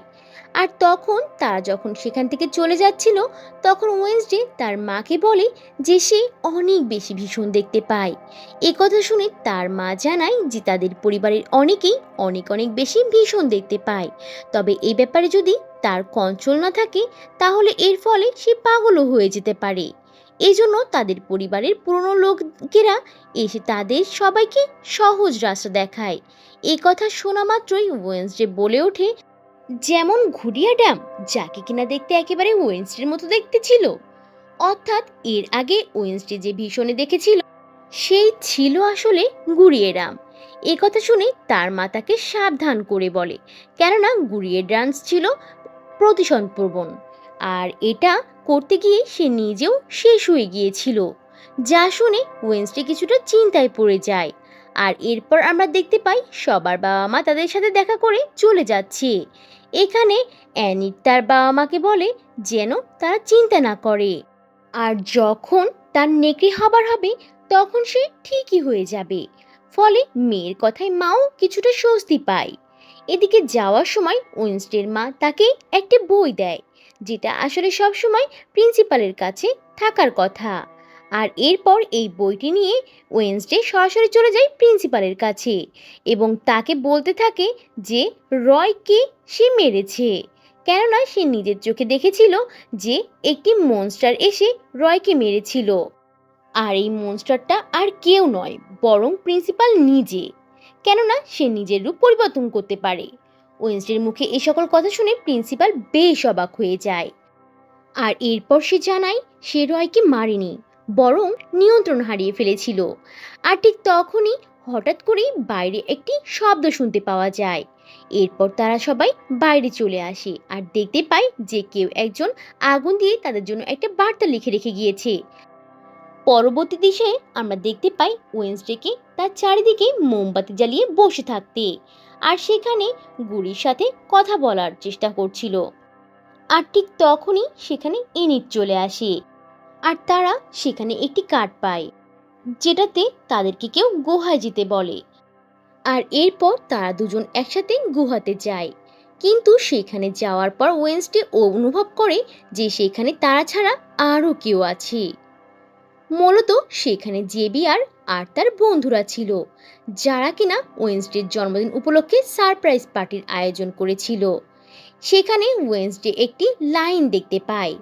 আর তখন তারা যখন সেখান থেকে চলে যাচ্ছিল তখন ওয়েনসডে তার মাকে বলে যে সে অনেক বেশি ভীষণ দেখতে পায়। এ কথা শুনে তার মা জানায় যে তাদের পরিবারের অনেকেই অনেক অনেক বেশি ভীষণ দেখতে পায়, তবে এই ব্যাপারে যদি তার কন্ট্রোল না থাকে তাহলে এর ফলে সে পাগলও হয়ে যেতে পারে। এই জন্য তাদের পরিবারের পুরনো লোকেরা এসে তাদের সবাইকে সহজ রাস্তা দেখায়। এই কথা শোনা মাত্রই ওয়েনসডে বলে ওঠে, যেমন ঘুরিয়া ড্যাম, যাকে কিনা দেখতে একেবারে ওয়েনসডের মতো দেখতে ছিল। অর্থাৎ এর আগে ওয়েনসডে যে ভীষণে দেখেছিল সেই ছিল আসলে গুড়িয়ে রাম। এ কথা শুনে তার মা তাকে সাবধান করে বলে, কেননা গুড়িয়ে ডান্স ছিল প্রতিশোধপ্রবণ, আর এটা করতে গিয়ে সে নিজেও শেষ হয়ে গিয়েছিল। যা শুনে ওয়েনসডে কিছুটা চিন্তায় পড়ে যায়। আর এরপর আমরা দেখতে পাই সবার বাবা মা তাদের সাথে দেখা করে চলে যাচ্ছে। এখানে অ্যানি তার বাবা মাকে বলে যেন তারা চিন্তা না করে, আর যখন তার নেকড়ে হবার হবে তখন সে ঠিকই হয়ে যাবে। ফলে মেয়ের কথায় মাও কিছুটা স্বস্তি পায়। এদিকে যাওয়ার সময় ওয়েনসডের মা তাকে একটা বই দেয়, যেটা আসলে সব সময় প্রিন্সিপালের কাছে থাকার কথা। আর এরপর এই বইটি নিয়ে ওয়েনসডে সরাসরি চলে যায় প্রিন্সিপালের কাছে এবং তাকে বলতে থাকে যে রয়কে সে মেরেছে, কেননা সে নিজের চোখে দেখেছিল যে একটি মনস্টার এসে রয়কে মেরেছিল। আর এই মনস্টারটা আর কেউ নয় বরং প্রিন্সিপাল নিজে, কেননা সে নিজের রূপ পরিবর্তন করতে পারে। ওয়েনসডের মুখে এই সকল কথা শুনে প্রিন্সিপাল বেশ অবাক হয়ে যায়। আর এরপর সে জানায় সে রয়কে মারেনি, বরং নিয়ন্ত্রণ হারিয়ে ফেলেছিল। আর ঠিক তখনই হঠাৎ করেই বাইরে একটি শব্দ শুনতে পাওয়া যায়। এরপর তারা সবাই বাইরে চলে আসে আর দেখতে পায় যে কেউ একজন আগুন দিয়ে তাদের জন্য একটা বার্তা লিখে রেখে গিয়েছে। পরবর্তী দৃশ্যে আমরা দেখতে পাই ওয়েনসডেকে তার চারিদিকে মোমবাতি জ্বালিয়ে বসে থাকতে, আর সেখানে গুড়ির সাথে কথা বলার চেষ্টা করছিল। আর ঠিক তখনই সেখানে এনিট চলে আসে, আর তারা সেখানে একটি কার্ড পায় যেটাতে তাদেরকে কেউ গুহায় যেতে বলে। আর এরপর তারা দুজন একসাথে গুহাতে যায়, কিন্তু সেখানে যাওয়ার পর ওয়েনসডে অনুভব করে যে সেখানে তারা ছাড়া আরও কেউ আছে। মূলত সেখানে জেবিয়ার আর তার বন্ধুরা ছিল, যারা কিনা ওয়েনসডের জন্মদিন উপলক্ষে সারপ্রাইজ পার্টির আয়োজন করেছিল। সেখানে ওয়েনসডে একটি লাইন দেখতে পায়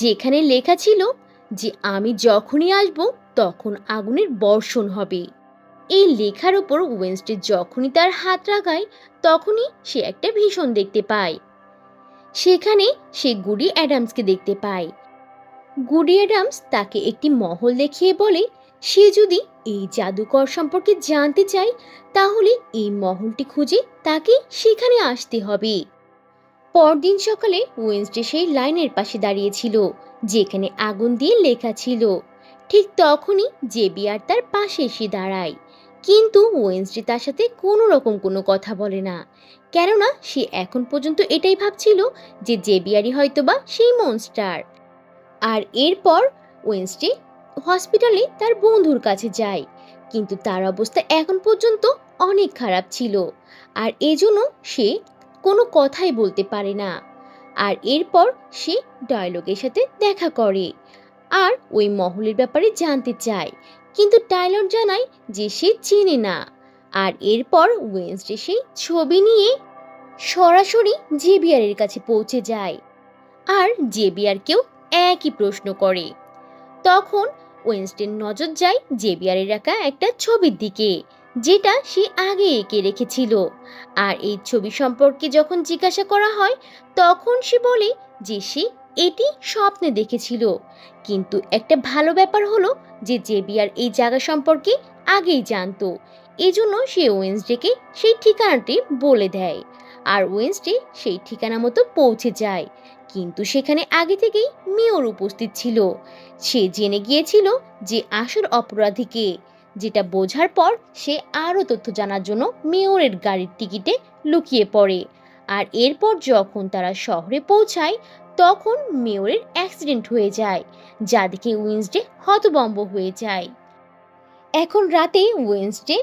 যেখানে লেখা ছিল যে আমি যখনই আসব তখন আগুনের বর্ষণ হবে। এই লেখার উপর ওয়েনসডে যখনই তার হাত রাখায় তখনই সে একটা ভীষণ দেখতে পায়। সেখানে সে গুডি অ্যাডামসকে দেখতে পায়। গুডি অ্যাডামস তাকে একটি মহল দেখিয়ে বলে সে যদি এই জাদুকর সম্পর্কে জানতে চায় তাহলে এই মহলটি খুঁজে তাকে সেখানে আসতে হবে। পরদিন সকালে ওয়েনসডে সেই লাইনের পাশে দাঁড়িয়েছিল যেখানে আগুন দিয়ে লেখা ছিল। ঠিক তখনই জেবিয়ার তার পাশে এসে দাঁড়ায়, কিন্তু ওয়েনসডে তার সাথে কোনো রকম কোনো কথা বলে না, কেননা সে এখন পর্যন্ত এটাই ভাবছিল যে জেবিয়ারই হয়তোবা সেই মনস্টার। আর এরপর ওয়েনসডে হসপিটালে তার বন্ধুর কাছে যায়, কিন্তু তার অবস্থা এখন পর্যন্ত অনেক খারাপ ছিল, আর এজন্য সে কোনো কথাই বলতে পারে না। আর এরপর সে ডায়লগের সাথে দেখা করে আর ওই মহলের ব্যাপারে জানতে চায়, কিন্তু টাইলর জানায় যে সে চেনে না। আর এরপর ওয়েনসডে সেই ছবি নিয়ে সরাসরি জেবিয়ারের কাছে পৌঁছে যায়, আর জেবিয়ারকেও একই প্রশ্ন করে। তখন ওয়েনসডের নজর যায় জেবিয়ারের আঁকা একটা ছবির দিকে, যেটা সে আগে এঁকে রেখেছিল। আর এই ছবি সম্পর্কে যখন জিজ্ঞাসা করা হয় তখন সে বলে যে সে এটি স্বপ্নে দেখেছিল, কিন্তু একটা ভালো ব্যাপার হলো যে জেবিয়ার এই জায়গা সম্পর্কে আগেই জানতো, এজন্য সে ওয়েনসডেকে সেই ঠিকানাটি বলে দেয়। আর ওয়েনসডে সেই ঠিকানা মতো পৌঁছে যায়, কিন্তু সেখানে আগে থেকেই মেয়র উপস্থিত ছিল। সে জেনে গিয়েছিল যে আসল অপরাধীকে, যেটা বোঝার পর সে আরও তথ্য জানার জন্য মেয়রের গাড়ির টিকিটে লুকিয়ে পড়ে। আর এরপর যখন তারা শহরে পৌঁছায় তখন মেয়রের অ্যাক্সিডেন্ট হয়ে যায়, যা দেখে ওয়েনসডে হতভম্ব হয়ে যায়। এখন রাতে ওয়েনসডে,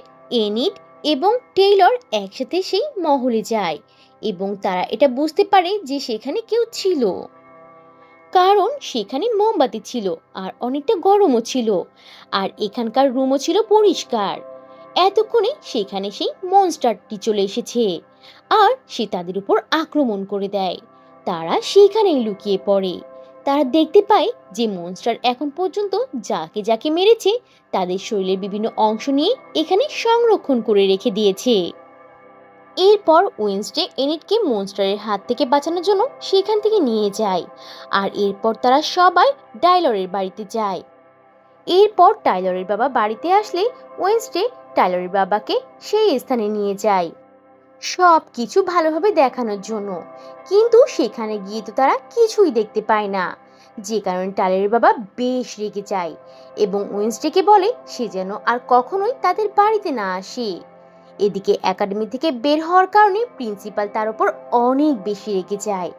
এনিট এবং টেইলর একসাথে সেই মহলে যায়, এবং তারা এটা বুঝতে পারে যে সেখানে কেউ ছিল, কারণ সেখানে মোমবাতি ছিল আর অনেকটা গরমও ছিল, আর এখানকার রুমও ছিল পরিষ্কার। এতক্ষণে সেখানে সেই মনস্টারটি চলে এসেছে, আর সে তাদের উপর আক্রমণ করে দেয়। তারা সেখানেই লুকিয়ে পড়ে। তারা দেখতে পায় যে মনস্টার এখন পর্যন্ত যাকে যাকে মেরেছে তাদের শরীরের বিভিন্ন অংশ নিয়ে এখানে সংরক্ষণ করে রেখে দিয়েছে। এরপর ওয়েনসডে এনিটকে মনস্টারের হাত থেকে বাঁচানোর জন্য সেখান থেকে নিয়ে যায়, আর এরপর তারা সবাই টাইলরের বাড়িতে যায়। এরপর টাইলরের বাবা বাড়িতে আসলে ওয়েনসডে টাইলরের বাবাকে সেই স্থানে নিয়ে যায় সব কিছু ভালোভাবে দেখানোর জন্য, কিন্তু সেখানে গিয়ে তো তারা কিছুই দেখতে পায় না, যে কারণে টাইলরের বাবা বেশ রেগে যায় এবং ওয়েনসডেকে বলে সে যেন আর কখনোই তাদের বাড়িতে না আসে। এদিকে একাডেমি থেকে বের হওয়ার কারণে প্রিন্সিপাল তার উপর অনেক বেশি রেগে যায়।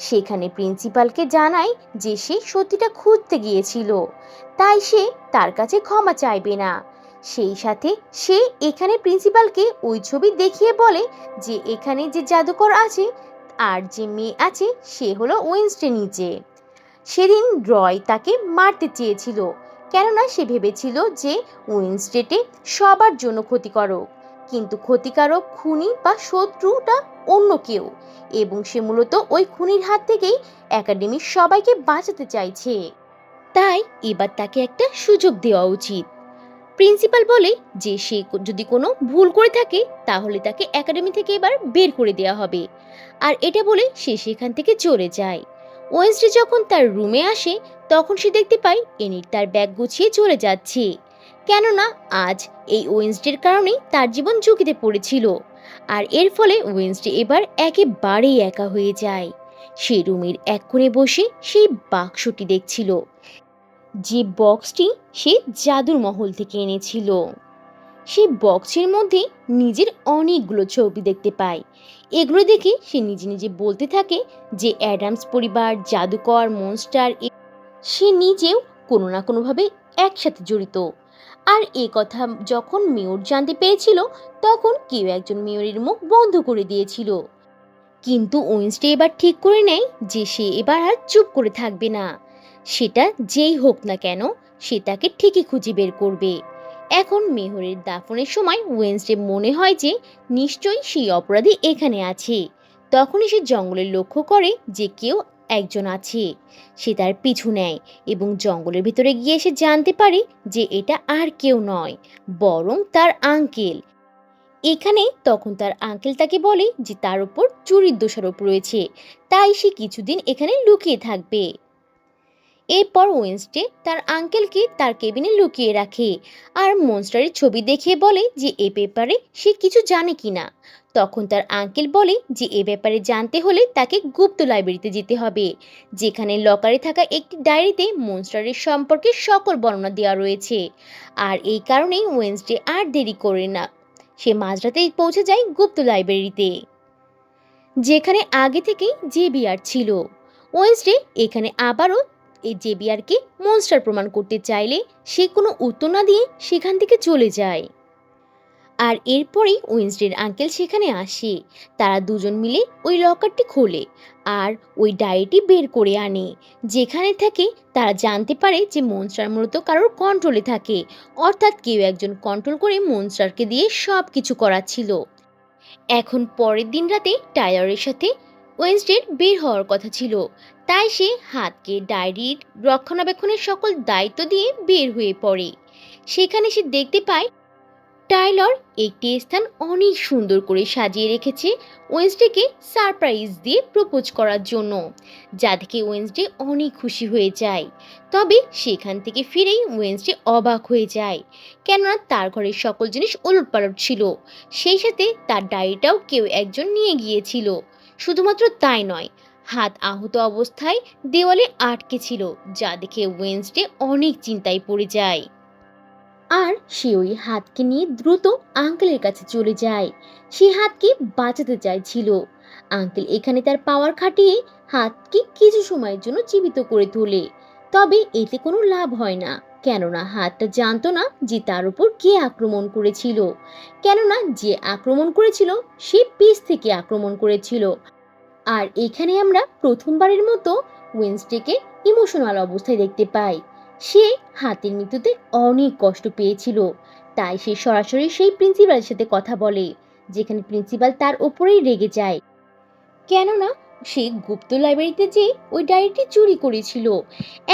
সেখানে প্রিন্সিপালকে জানায় যে সে সত্যিটা খুঁজতে গিয়েছিল, তাই সে তার কাছে ক্ষমা চাইবে না। সেই সাথে সে এখানে প্রিন্সিপালকে ওই ছবি দেখিয়ে বলে যে এখানে যে জাদুকর আছে আর যে মেয়ে আছে সে হলো ওয়েনসডে নিজে। সেদিন রয় তাকে মারতে চেয়েছিল, কেননা সে ভেবেছিল যে ওয়েনসডেতে সবার জন্য ক্ষতিকারক, কিন্তু ক্ষতিকারক খুনি বা শত্রুটা অন্য কেউ, এবং সে মূলত ওই খুনির হাত থেকেই একাডেমির সবাইকে বাঁচাতে চাইছে। তাই এবার তাকে একটা সুযোগ দেওয়া উচিত। প্রিন্সিপাল বলে যে সে যদি কোনো ভুল করে থাকে তাহলে তাকে একাডেমি থেকে এবার বের করে দেওয়া হবে, আর এটা বলে সে সেখান থেকে চলে যায়। ওয়েনসডে যখন তার রুমে আসে তখন সে দেখতে পায় এনিট তার ব্যাগ গুছিয়ে চলে যাচ্ছে, কেননা আজ এই ওয়েনসডের কারণেই তার জীবন ঝুঁকিতে পড়েছিল। আর এর ফলে ওয়েনসডে এবার একেবারেই একা হয়ে যায়। সে রুমের এক কোণে বসে সেই বাক্সটি দেখছিল, যে বক্সটি সে জাদুর মহল থেকে এনেছিল। সেই বক্সের মধ্যে নিজের অনেকগুলো ছবি দেখতে পায়। এগুলো দেখে সে নিজে নিজে বলতে থাকে যে অ্যাডামস পরিবার, জাদুকর, মনস্টার, সে নিজেও কোনো না কোনোভাবে একসাথে জড়িত। আর এ কথা যখন মেয়র জানতে পেরেছিল, তখন কেউ একজন মেয়রের মুখ বন্ধ করে দিয়েছিল। কিন্তু ওয়েনসডে এবার ঠিক করে নেয় যে সে এবার আর চুপ করে থাকবে না। সেটা যেই হোক না কেন, সে তাকে ঠিকই খুঁজে বের করবে। এখন মেহরের দাফনের সময় ওয়েনসডে মনে হয় যে নিশ্চয়ই সেই অপরাধী এখানে আছে। তখনই সে জঙ্গলে লক্ষ্য করে যে কেউ একজন আছে। সে তার পিছু নেয় এবং জঙ্গলের ভিতরে গিয়ে সে জানতে পারে যে এটা আর কেউ নয়, বরং তার আঙ্কেল। এখানে তখন তার আঙ্কেল তাকে বলে যে তার উপর চুরির দোষারোপ রয়েছে, তাই সে কিছুদিন এখানে লুকিয়ে থাকবে। এরপর ওয়েনসডে তার আঙ্কেলকে তার কেবিনে লুকিয়ে রাখে আর মনস্টারের ছবি দেখিয়ে বলে যে এ ব্যাপারে সে কিছু জানে কিনা। তখন তার আঙ্কেল বলে যে এ ব্যাপারে জানতে হলে তাকে গুপ্ত লাইব্রেরিতে যেতে হবে, যেখানে লকারে থাকা একটি ডায়েরিতে মনস্টারের সম্পর্কে সকল বর্ণনা দেওয়া রয়েছে। আর এই কারণেই ওয়েনসডে আর দেরি করে না, সে মাঝরাতেই পৌঁছে যায় গুপ্ত লাইব্রেরিতে, যেখানে আগে থেকেই জেবিআর ছিল। ওয়েনসডে এখানে আবারও এই জেবিআরকে মনস্টার প্রমাণ করতে চাইলে সে কোনো উত্তর না দিয়ে সেখান থেকে চলে যায়। আর এরপরেই ওয়েনসডের আঙ্কেল সেখানে আসে। তারা দুজন মিলে ওই লকারটি খোলে আর ওই ডায়েরিটি বের করে আনে, যেখানে থেকে তারা জানতে পারে যে মনস্টার মূলত কারোর কন্ট্রোলে থাকে, অর্থাৎ কেউ একজন কন্ট্রোল করে মনস্টারকে দিয়ে সব কিছু করাচ্ছিল। এখন পরের দিন রাতে টাইলারের সাথে ওয়েনসডের বের হওয়ার কথা ছিল, তাই সে হাতকে ডায়েরির রক্ষণাবেক্ষণের সকল দায়িত্ব দিয়ে বের হয়ে পড়ে। সেখানে সে দেখতে পায় টাইলর একটি স্থান অনেক সুন্দর করে সাজিয়ে রেখেছে ওয়েনসডেকে সারপ্রাইজ দিয়ে প্রপোজ করার জন্য, যা দেখে ওয়েনসডে অনেক খুশি হয়ে যায়। তবে সেখান থেকে ফিরেই ওয়েনসডে অবাক হয়ে যায়, কেননা তার ঘরের সকল জিনিস ওলটপালট ছিল, সেই সাথে তার ডায়েরিটাও কেউ একজন নিয়ে গিয়েছিল। শুধুমাত্র তাই নয়, হাত আহত অবস্থায় দেওয়ালে আটকে ছিল, যা দেখে ওয়েনসডে অনেক চিন্তায় পড়ে যায়। আর সে ওই হাতকে নিয়ে দ্রুত আঙ্কেলের কাছে চলে যায়। সে হাতকে বাঁচাতে চাইছিল। আঙ্কেল এখানে তার পাওয়ার খাটিয়ে হাতকে কিছু সময়ের জন্য জীবিত করে তোলে। তবে এতে কোনো লাভ হয় না, কেননা হাতটা জানতো না যে তার উপর কে আক্রমণ করেছিল। কেননা যে আক্রমণ করেছিল সে পিছ থেকে আক্রমণ করেছিল। আর এখানে আমরা প্রথমবারের মতো ওয়েনসডেকে ইমোশনাল অবস্থায় দেখতে পাই। সে হাতের মৃত্যুতে অনেক কষ্ট পেয়েছিল, তাই সে সরাসরি সেই প্রিন্সিপালের সাথে কথা বলে, যেখানে প্রিন্সিপাল তার ওপরেই রেগে যায়, কেননা সে গুপ্ত লাইব্রেরিতে যে ওই ডায়েরিটি চুরি করেছিল।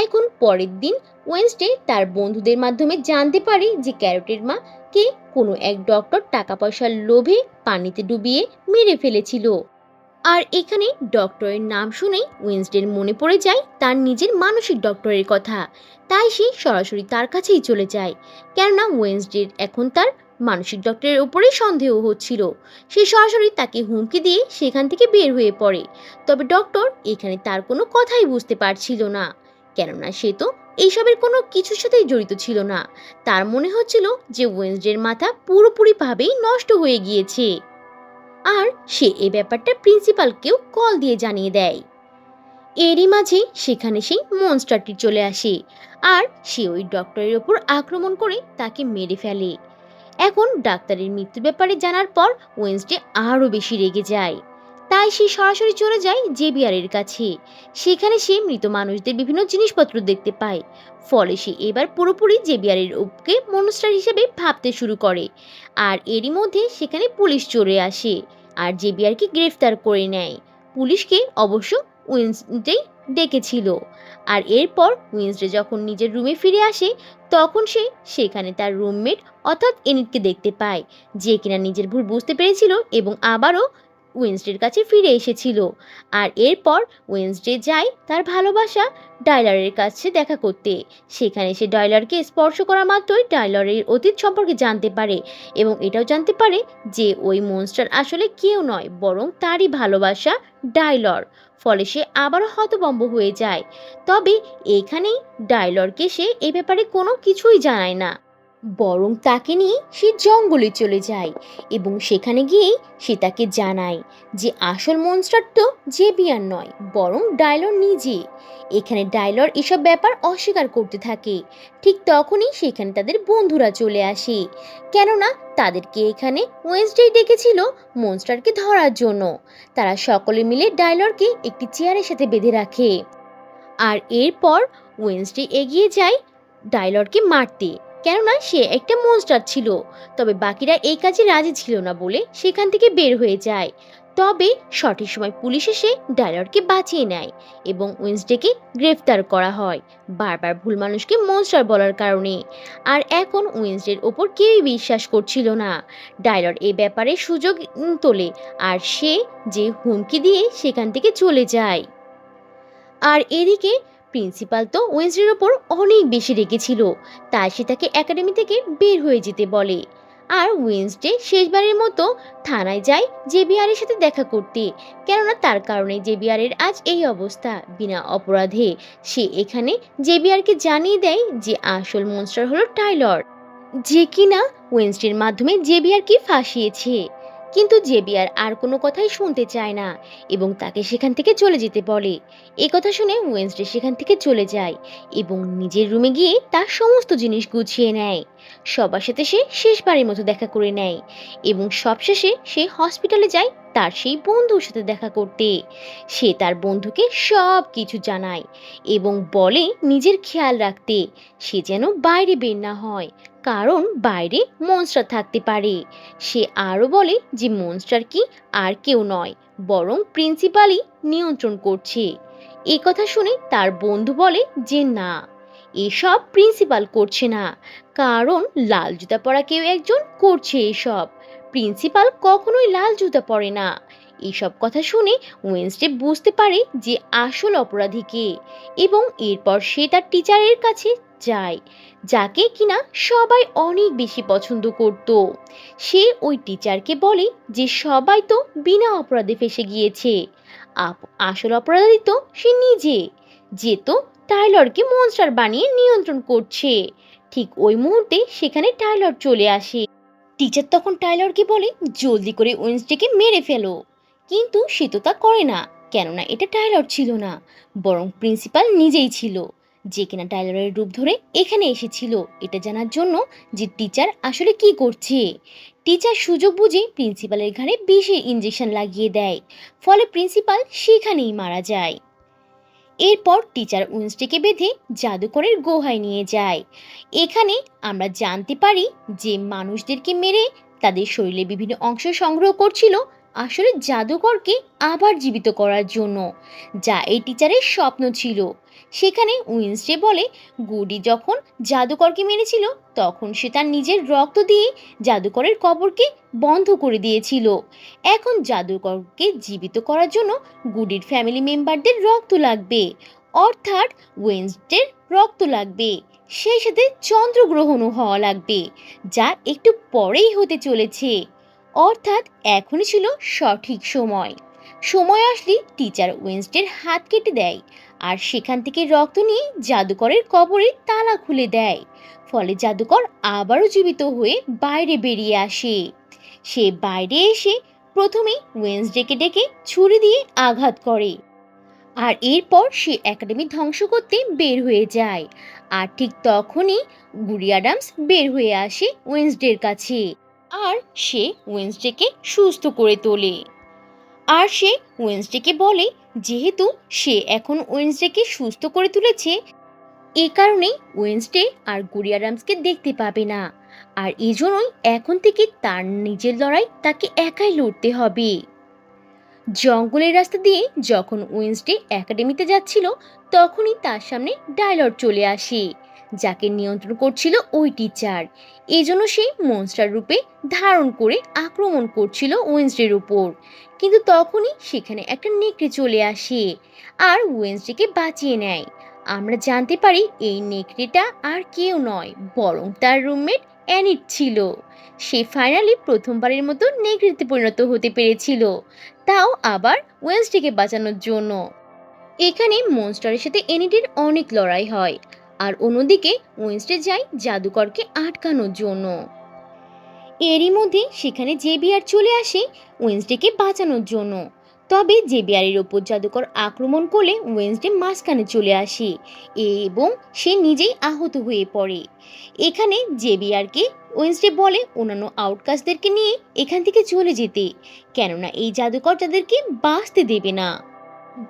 এখন পরের দিন ওয়েনসডে তার বন্ধুদের মাধ্যমে জানতে পারে যে ক্যারটের মাকে কোনো এক ডক্টর টাকা পয়সার লোভে পানিতে ডুবিয়ে মেরে ফেলেছিল। আর এখানে ডক্টরের নাম শুনেই ওয়েনসডের মনে পড়ে যায় তার নিজের মানসিক ডক্টরের কথা, তাই সে সরাসরি তার কাছেই চলে যায়, কেননা ওয়েনসডের এখন তার মানসিক ডক্টরের উপরেই সন্দেহ হচ্ছিল। সে সরাসরি তাকে হুমকি দিয়ে সেখান থেকে বের হয়ে পড়ে। তবে ডক্টর এখানে তার কোনো কথাই বুঝতে পারছিল না, কেননা সে তো এইসবের কোনো কিছুর সাথেই জড়িত ছিল না। তার মনে হচ্ছিল যে ওয়েনসডের মাথা পুরোপুরিভাবেই নষ্ট হয়ে গিয়েছে। আর সে এ ব্যাপারটা প্রিন্সিপালকেও কল দিয়ে জানিয়ে দেয়। এরই মাঝে সেখানে সেই মনস্টারটি চলে আসে আর সে ওই ডক্টরের ওপর আক্রমণ করে তাকে মেরে ফেলে। এখন ডাক্তারের মৃত্যুর ব্যাপারে জানার পর ওয়েনসডে আরও বেশি রেগে যায়, তাই সে সরাসরি চলে যায় জেবিয়ারের কাছে। সেখানে সে মৃত মানুষদের বিভিন্ন জিনিসপত্র দেখতে পায়, ফলে সে এবার পুরোপুরি জেবিয়ারের ওকে মনস্টার হিসেবে ভাবতে শুরু করে। আর এরই মধ্যে সেখানে পুলিশ চলে আসে আর জেবিয়ারকে গ্রেফতার করে নেয়। পুলিশকে অবশ্য ওয়েনসডে ডেকেছিল। আর এরপর ওয়েনসডে যখন নিজের রুমে ফিরে আসে, তখন সে সেখানে তার রুমমেট অর্থাৎ এনিটকে দেখতে পায়, যে কিনা নিজের ভুল বুঝতে পেরেছিল এবং আবারও ওয়েনসডের কাছে ফিরে এসেছিল। আর এরপর ওয়েনসডে যায় তার ভালোবাসা ডাইলারের কাছে দেখা করতে। সেখানে সে ডাইলারকে স্পর্শ করা মাত্রই ডাইলারের অতীত সম্পর্কে জানতে পারে এবং এটাও জানতে পারে যে ওই মনস্টার আসলে কেউ নয়, বরং তারই ভালোবাসা ডাইলর। ফলে সে আবারও হতভম্ব হয়ে যায়। তবে এখানেই ডাইলরকে সে এ ব্যাপারে কোনো কিছুই জানায় না, বরং তাকে নিয়ে সে জঙ্গলে চলে যায় এবং সেখানে গিয়েই সে তাকে জানায় যে আসল মনস্টার তো জেবিয়ার নয়, বরং ডাইলর নিজে। এখানে ডাইলর এসব ব্যাপার অস্বীকার করতে থাকে। ঠিক তখনই সেখানে তাদের বন্ধুরা চলে আসে, কেননা তাদেরকে এখানে ওয়েনসডে ডেকেছিল মনস্টারকে ধরার জন্য। তারা সকলে মিলে ডাইলরকে একটি চেয়ারের সাথে বেঁধে রাখে। আর এরপর ওয়েনসডে এগিয়ে যায় ডাইলরকে মারতে, কেননা সে একটা মনস্টার ছিল। তবে বাকিরা এই কাজে রাজি ছিল না বলে সেখান থেকে বের হয়ে যায়। তবে সঠিক সময় পুলিশ এসে ডাইলরকে বাঁচিয়ে নেয় এবং ওয়েনসডেকে গ্রেফতার করা হয়, বারবার ভুল মানুষকে মনস্টার বলার কারণে। আর এখন ওয়েনসডের ওপর কেউই বিশ্বাস করছিল না। ডাইলর এই ব্যাপারে সুযোগ তোলে আর সে যে হুমকি দিয়ে সেখান থেকে চলে যায়। আর এদিকে প্রিন্সিপাল তো ওয়েনসডের ওপর অনেক বেশি রেগেছিল, তাই সে তাকে একাডেমি থেকে বের হয়ে যেতে বলে। আর ওয়েনসডে শেষবারের মতো থানায় যায় জেবিয়ারের সাথে দেখা করতে, কেননা তার কারণে জেবিয়ারের আজ এই অবস্থা। বিনা অপরাধে সে এখানে জেবিয়ারকে জানিয়ে দেয় যে আসল মনস্টার হলো টাইলর, যে কিনা ওয়েনসডের মাধ্যমে জেবিয়ারকে ফাঁসিয়েছে। কিন্তু জেবিয়ার আর কোনো কথাই শুনতে চায় না এবং তাকে সেখান থেকে চলে যেতে বলে। এই কথা শুনে ওয়েনসডে সেখান থেকে চলে যায় এবং নিজের রুমে গিয়ে তার সমস্ত জিনিস গুছিয়ে নেয়। সবার সাথে সে শেষবারের মতো দেখা করে নেয় এবং সবশেষে সে হসপিটালে যায় তার সেই বন্ধুর সাথে দেখা করতে। সে তার বন্ধুকে সব কিছু জানায় এবং বলে নিজের খেয়াল রাখতে, সে যেন বাইরে বের না হয়, কারণ বাইরে মনস্টার থাকতে পারে। সে আরও বলে যে মনস্টার কি আর কেউ নয়, বরং প্রিন্সিপালই নিয়ন্ত্রণ করছে। এই কথা শুনে তার বন্ধু বলে যে না, এসব প্রিন্সিপাল করছে না, কারণ লাল জুতা পরা কেউ একজন করছে এসব। প্রিন্সিপাল কখনোই লাল জুতা পরে না। এইসব কথা শুনে ওয়েনসডে বুঝতে পারে যে আসল অপরাধী কে এবং এরপর সে তার টিচারের কাছে যায়, যাকে কিনা সবাই অনেক বেশি পছন্দ করত। সে ওই টিচারকে বলে যে সবাই তো বিনা অপরাধে ফেঁসে গিয়েছে, আসল অপরাধী তো সে নিজে, যে তো টাইলরকে মনস্টার বানিয়ে নিয়ন্ত্রণ করছে। ঠিক ওই মুহূর্তে সেখানে টাইলর চলে আসে। টিচার তখন টাইলরকে বলে জলদি করে ওয়েনসডেকে মেরে ফেলো, কিন্তু সে তো তা করে না, কেননা এটা টাইলর ছিল না, বরং প্রিন্সিপাল নিজেই ছিল, যে কিনা টাইলরের রূপ ধরে এখানে এসেছিল এটা জানার জন্য যে টিচার আসলে কি করছে। টিচার সুযোগ বুঝে প্রিন্সিপালের ঘাড়ে বিষের ইঞ্জেকশন লাগিয়ে দেয়, ফলে প্রিন্সিপাল সেখানেই মারা যায়। এরপর টিচার উইন্সটিকে বেঁধে জাদুকরের গুহায় নিয়ে যায়। এখানে আমরা জানতে পারি যে মানুষদেরকে মেরে তাদের শরীরে বিভিন্ন অংশ সংগ্রহ করছিল আসলে জাদুকরকে আবার জীবিত করার জন্য, যা এই টিচারের স্বপ্ন ছিল। সেখানে উইন্সডে বলে গুডি যখন জাদুকরকে মেরেছিল তখন সে তার নিজের রক্ত দিয়ে জাদুকরের কবরকে বন্ধ করে দিয়েছিল। এখন জাদুকরকে জীবিত করার জন্য গুডির ফ্যামিলি মেম্বারদের রক্ত লাগবে, অর্থাৎ ওয়েনসডের রক্ত লাগবে। সেই সাথে চন্দ্রগ্রহণও হওয়া লাগবে, যা একটু পরেই হতে চলেছে। অর্থাৎ এখনই ছিল সঠিক সময়। সময় আসলে টিচার ওয়েনসডের হাত কেটে দেয় আর সেখান থেকে রক্ত নিয়ে জাদুকরের কবরে তালা খুলে দেয়। ফলে জাদুকর আবারও জীবিত হয়ে বাইরে বেরিয়ে আসে। সে বাইরে এসে প্রথমেই ওয়েনসডেকে ডেকে ছুরি দিয়ে আঘাত করে আর এরপর সে একাডেমি ধ্বংস করতে বের হয়ে যায়। আর ঠিক তখনই গুডি অ্যাডামস বের হয়ে আসে ওয়েনসডের কাছে আর সে ওয়েনসডেকে সুস্থ করে তোলে। আর সে ওয়েনসডেকে বলে যেহেতু সে এখন ওয়েনসডেকে সুস্থ করে তুলেছে, এ কারণেই ওয়েনসডে আর গুডি অ্যাডামসকে দেখতে পাবে না। আর এজন্যই এখন থেকে তার নিজের লড়াই তাকে একাই লড়তে হবে। জঙ্গলের রাস্তা দিয়ে যখন ওয়েনসডে একাডেমিতে যাচ্ছিল তখনই তার সামনে ডায়লর চলে আসে, যাকে নিয়ন্ত্রণ করছিল ওই টিচার। এজন্য সে মনস্টার রূপে ধারণ করে আক্রমণ করছিল ওয়েনসডের উপর। কিন্তু তখনই সেখানে একটা নেকড়ে চলে আসে আর ওয়েনসডেকে বাঁচিয়ে নেয়। আমরা জানতে পারি এই নেকড়েটা আর কেউ নয়, বরং তার রুমমেট অ্যানিট ছিল। সে ফাইনালি প্রথমবারের মতো নেকড়েতে পরিণত হতে পেরেছিল, তাও আবার ওয়েনসডেকে বাঁচানোর জন্য। এখানে মনস্টারের সাথে এনিটের অনেক লড়াই হয়, আর অন্যদিকে ওয়েনসডে যায় জাদুকরকে আটকানোর জন্য। এরই মধ্যে সেখানে জেবিয়ার চলে আসে ওয়েনসডেকে বাঁচানোর জন্য। তবে জেবিয়ারের ওপর জাদুকর আক্রমণ করলে ওয়েনসডে মাঝখানে চলে আসে এবং সে নিজেই আহত হয়ে পড়ে। এখানে জেবিয়ারকে ওয়েনসডে বলে অন্যান্য আউটকাস্টদেরকে নিয়ে এখান থেকে চলে যেতে, কেননা এই জাদুকর তাদেরকে বাঁচতে দেবে না।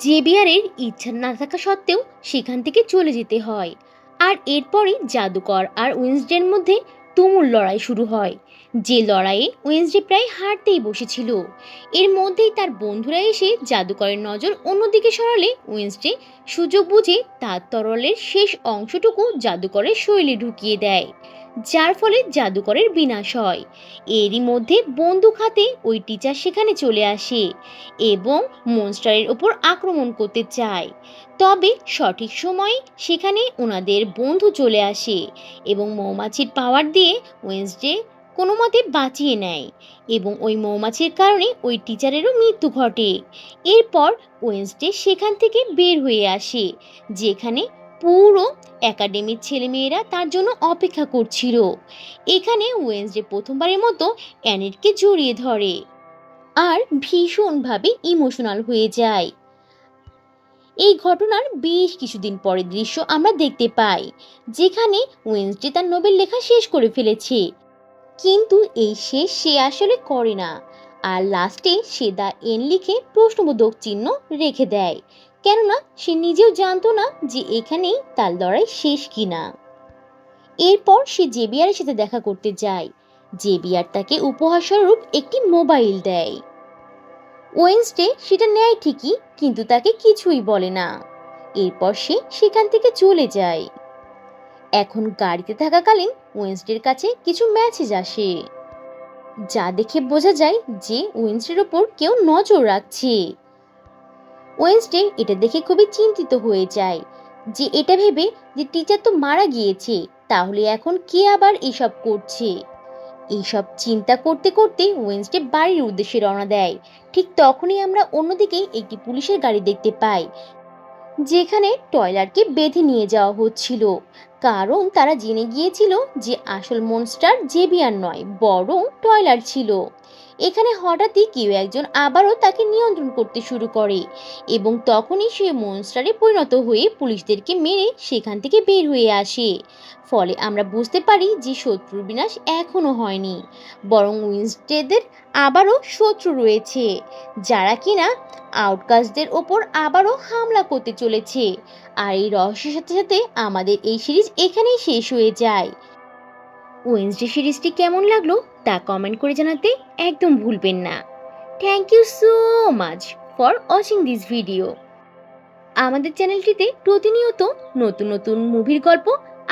জেবিয়ারের ইচ্ছা না থাকা সত্ত্বেও সেখান থেকে চলে যেতে হয়। আর এরপরে জাদুকর আর ওয়েনসডের মধ্যে তুমুল লড়াই শুরু হয়, যে লড়াইয়ে ওয়েনসডে প্রায় হারতেই বসেছিল। এর মধ্যেই তার বন্ধুরা এসে জাদুকরের নজর অন্যদিকে সরালে ওয়েনসডে সুযোগ বুঝে তার তরলের শেষ অংশটুকু জাদুকরের শরীরে ঢুকিয়ে দেয়, যার ফলে জাদুকরের বিনাশ হয়। এরই মধ্যে বন্দুক হাতে ওই টিচার সেখানে চলে আসে এবং মনস্টারের ওপর আক্রমণ করতে চায়। তবে সঠিক সময়ে সেখানে ওনাদের বন্ধু চলে আসে এবং মৌমাছির পাওয়ার দিয়ে ওয়েনসডে কোনো মতে বাঁচিয়ে নেয় এবং ওই মৌমাছির কারণে ওই টিচারেরও মৃত্যু ঘটে। এরপর ওয়েনসডে সেখান থেকে বের হয়ে আসে, যেখানে পুরো একাডেমির ছেলেমেয়েরা তার জন্য অপেক্ষা করছিল। এখানে ওয়েনসডে প্রথমবারের মতো অ্যানিটকে জড়িয়ে ধরে আর ভীষণভাবে ইমোশনাল হয়ে যায়। এই ঘটনার বেশ কিছুদিন পরের দৃশ্য আমরা দেখতে পাই, যেখানে ওয়েনসডে তার নোবেল লেখা শেষ করে ফেলেছে। কিন্তু এই শেষ সে আসলে করে না, আর লাস্টে সে দা এন লিখে প্রশ্নবোধক চিহ্ন রেখে দেয়, কেননা সে নিজেও জানতো না যে এখানেই তার লড়াই শেষ কিনা। এরপর সে জেবিয়ারের সাথে দেখা করতে যায়। জেবিয়ার তাকে উপহার স্বরূপ একটি মোবাইল দেয়। ওয়েনসডে সেটা নেয় ঠিকই, কিন্তু তাকে কিছুই বলে না। এরপর সে সেখান থেকে চলে যায়। এখন গাড়িতে থাকাকালীন ওয়েনসডের কাছে কিছু মেসেজ আসে, যা দেখে বোঝা যায় যে ওয়েনসডের ওপর কেউ নজর রাখছে। ওয়েনসডে এটা দেখে খুবই চিন্তিত হয়ে যায়, যে এটা ভেবে যে টিচার তো মারা গিয়েছে, তাহলে এখন কে আবার এসব করছে। এইসব চিন্তা করতে করতে ওয়েনসডে বাড়ির উদ্দেশ্যে রওনা দেয়। ঠিক তখনই আমরা অন্যদিকে একটি পুলিশের গাড়ি দেখতে পাই, যেখানে টয়লারকে বেঁধে নিয়ে যাওয়া হচ্ছিল, কারণ তারা জেনে গিয়েছিল যে আসল মনস্টার জেবিয়ার নয়, বরং টয়লার ছিল। এখানে হঠাৎই কেউ একজন আবারও তাকে নিয়ন্ত্রণ করতে শুরু করে এবং তখনই সে মনস্টারে পরিণত হয়ে পুলিশদেরকে মেরে সেখান থেকে বের হয়ে আসে। ফলে আমরা বুঝতে পারি যে শত্রুর বিনাশ এখনো হয়নি, বরং উইনস্টেদের আবারও শত্রু রয়েছে, যারা কিনা আউটকাস্টদের ওপর আবারও হামলা করতে চলেছে। আর এই রহস্যের সাথে সাথে আমাদের এই সিরিজ এখানেই শেষ হয়ে যায়। ওয়েনসডে সিরিজটি কেমন লাগলো তা কমেন্ট করে জানাতে একদম ভুলবেন না। Thank you so much for watching this video. আমাদের চ্যানেলটিতে প্রতিনিয়ত নতুন নতুন মুভির গল্প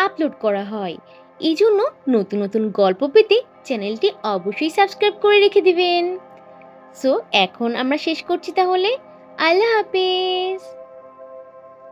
আপলোড করা হয়, এই জন্য নতুন নতুন গল্প পেতে চ্যানেলটি অবশ্যই সাবস্ক্রাইব করে রেখে দিবেন। সো এখন আমরা শেষ করছি তাহলে। আল্লাহ হাফেজ।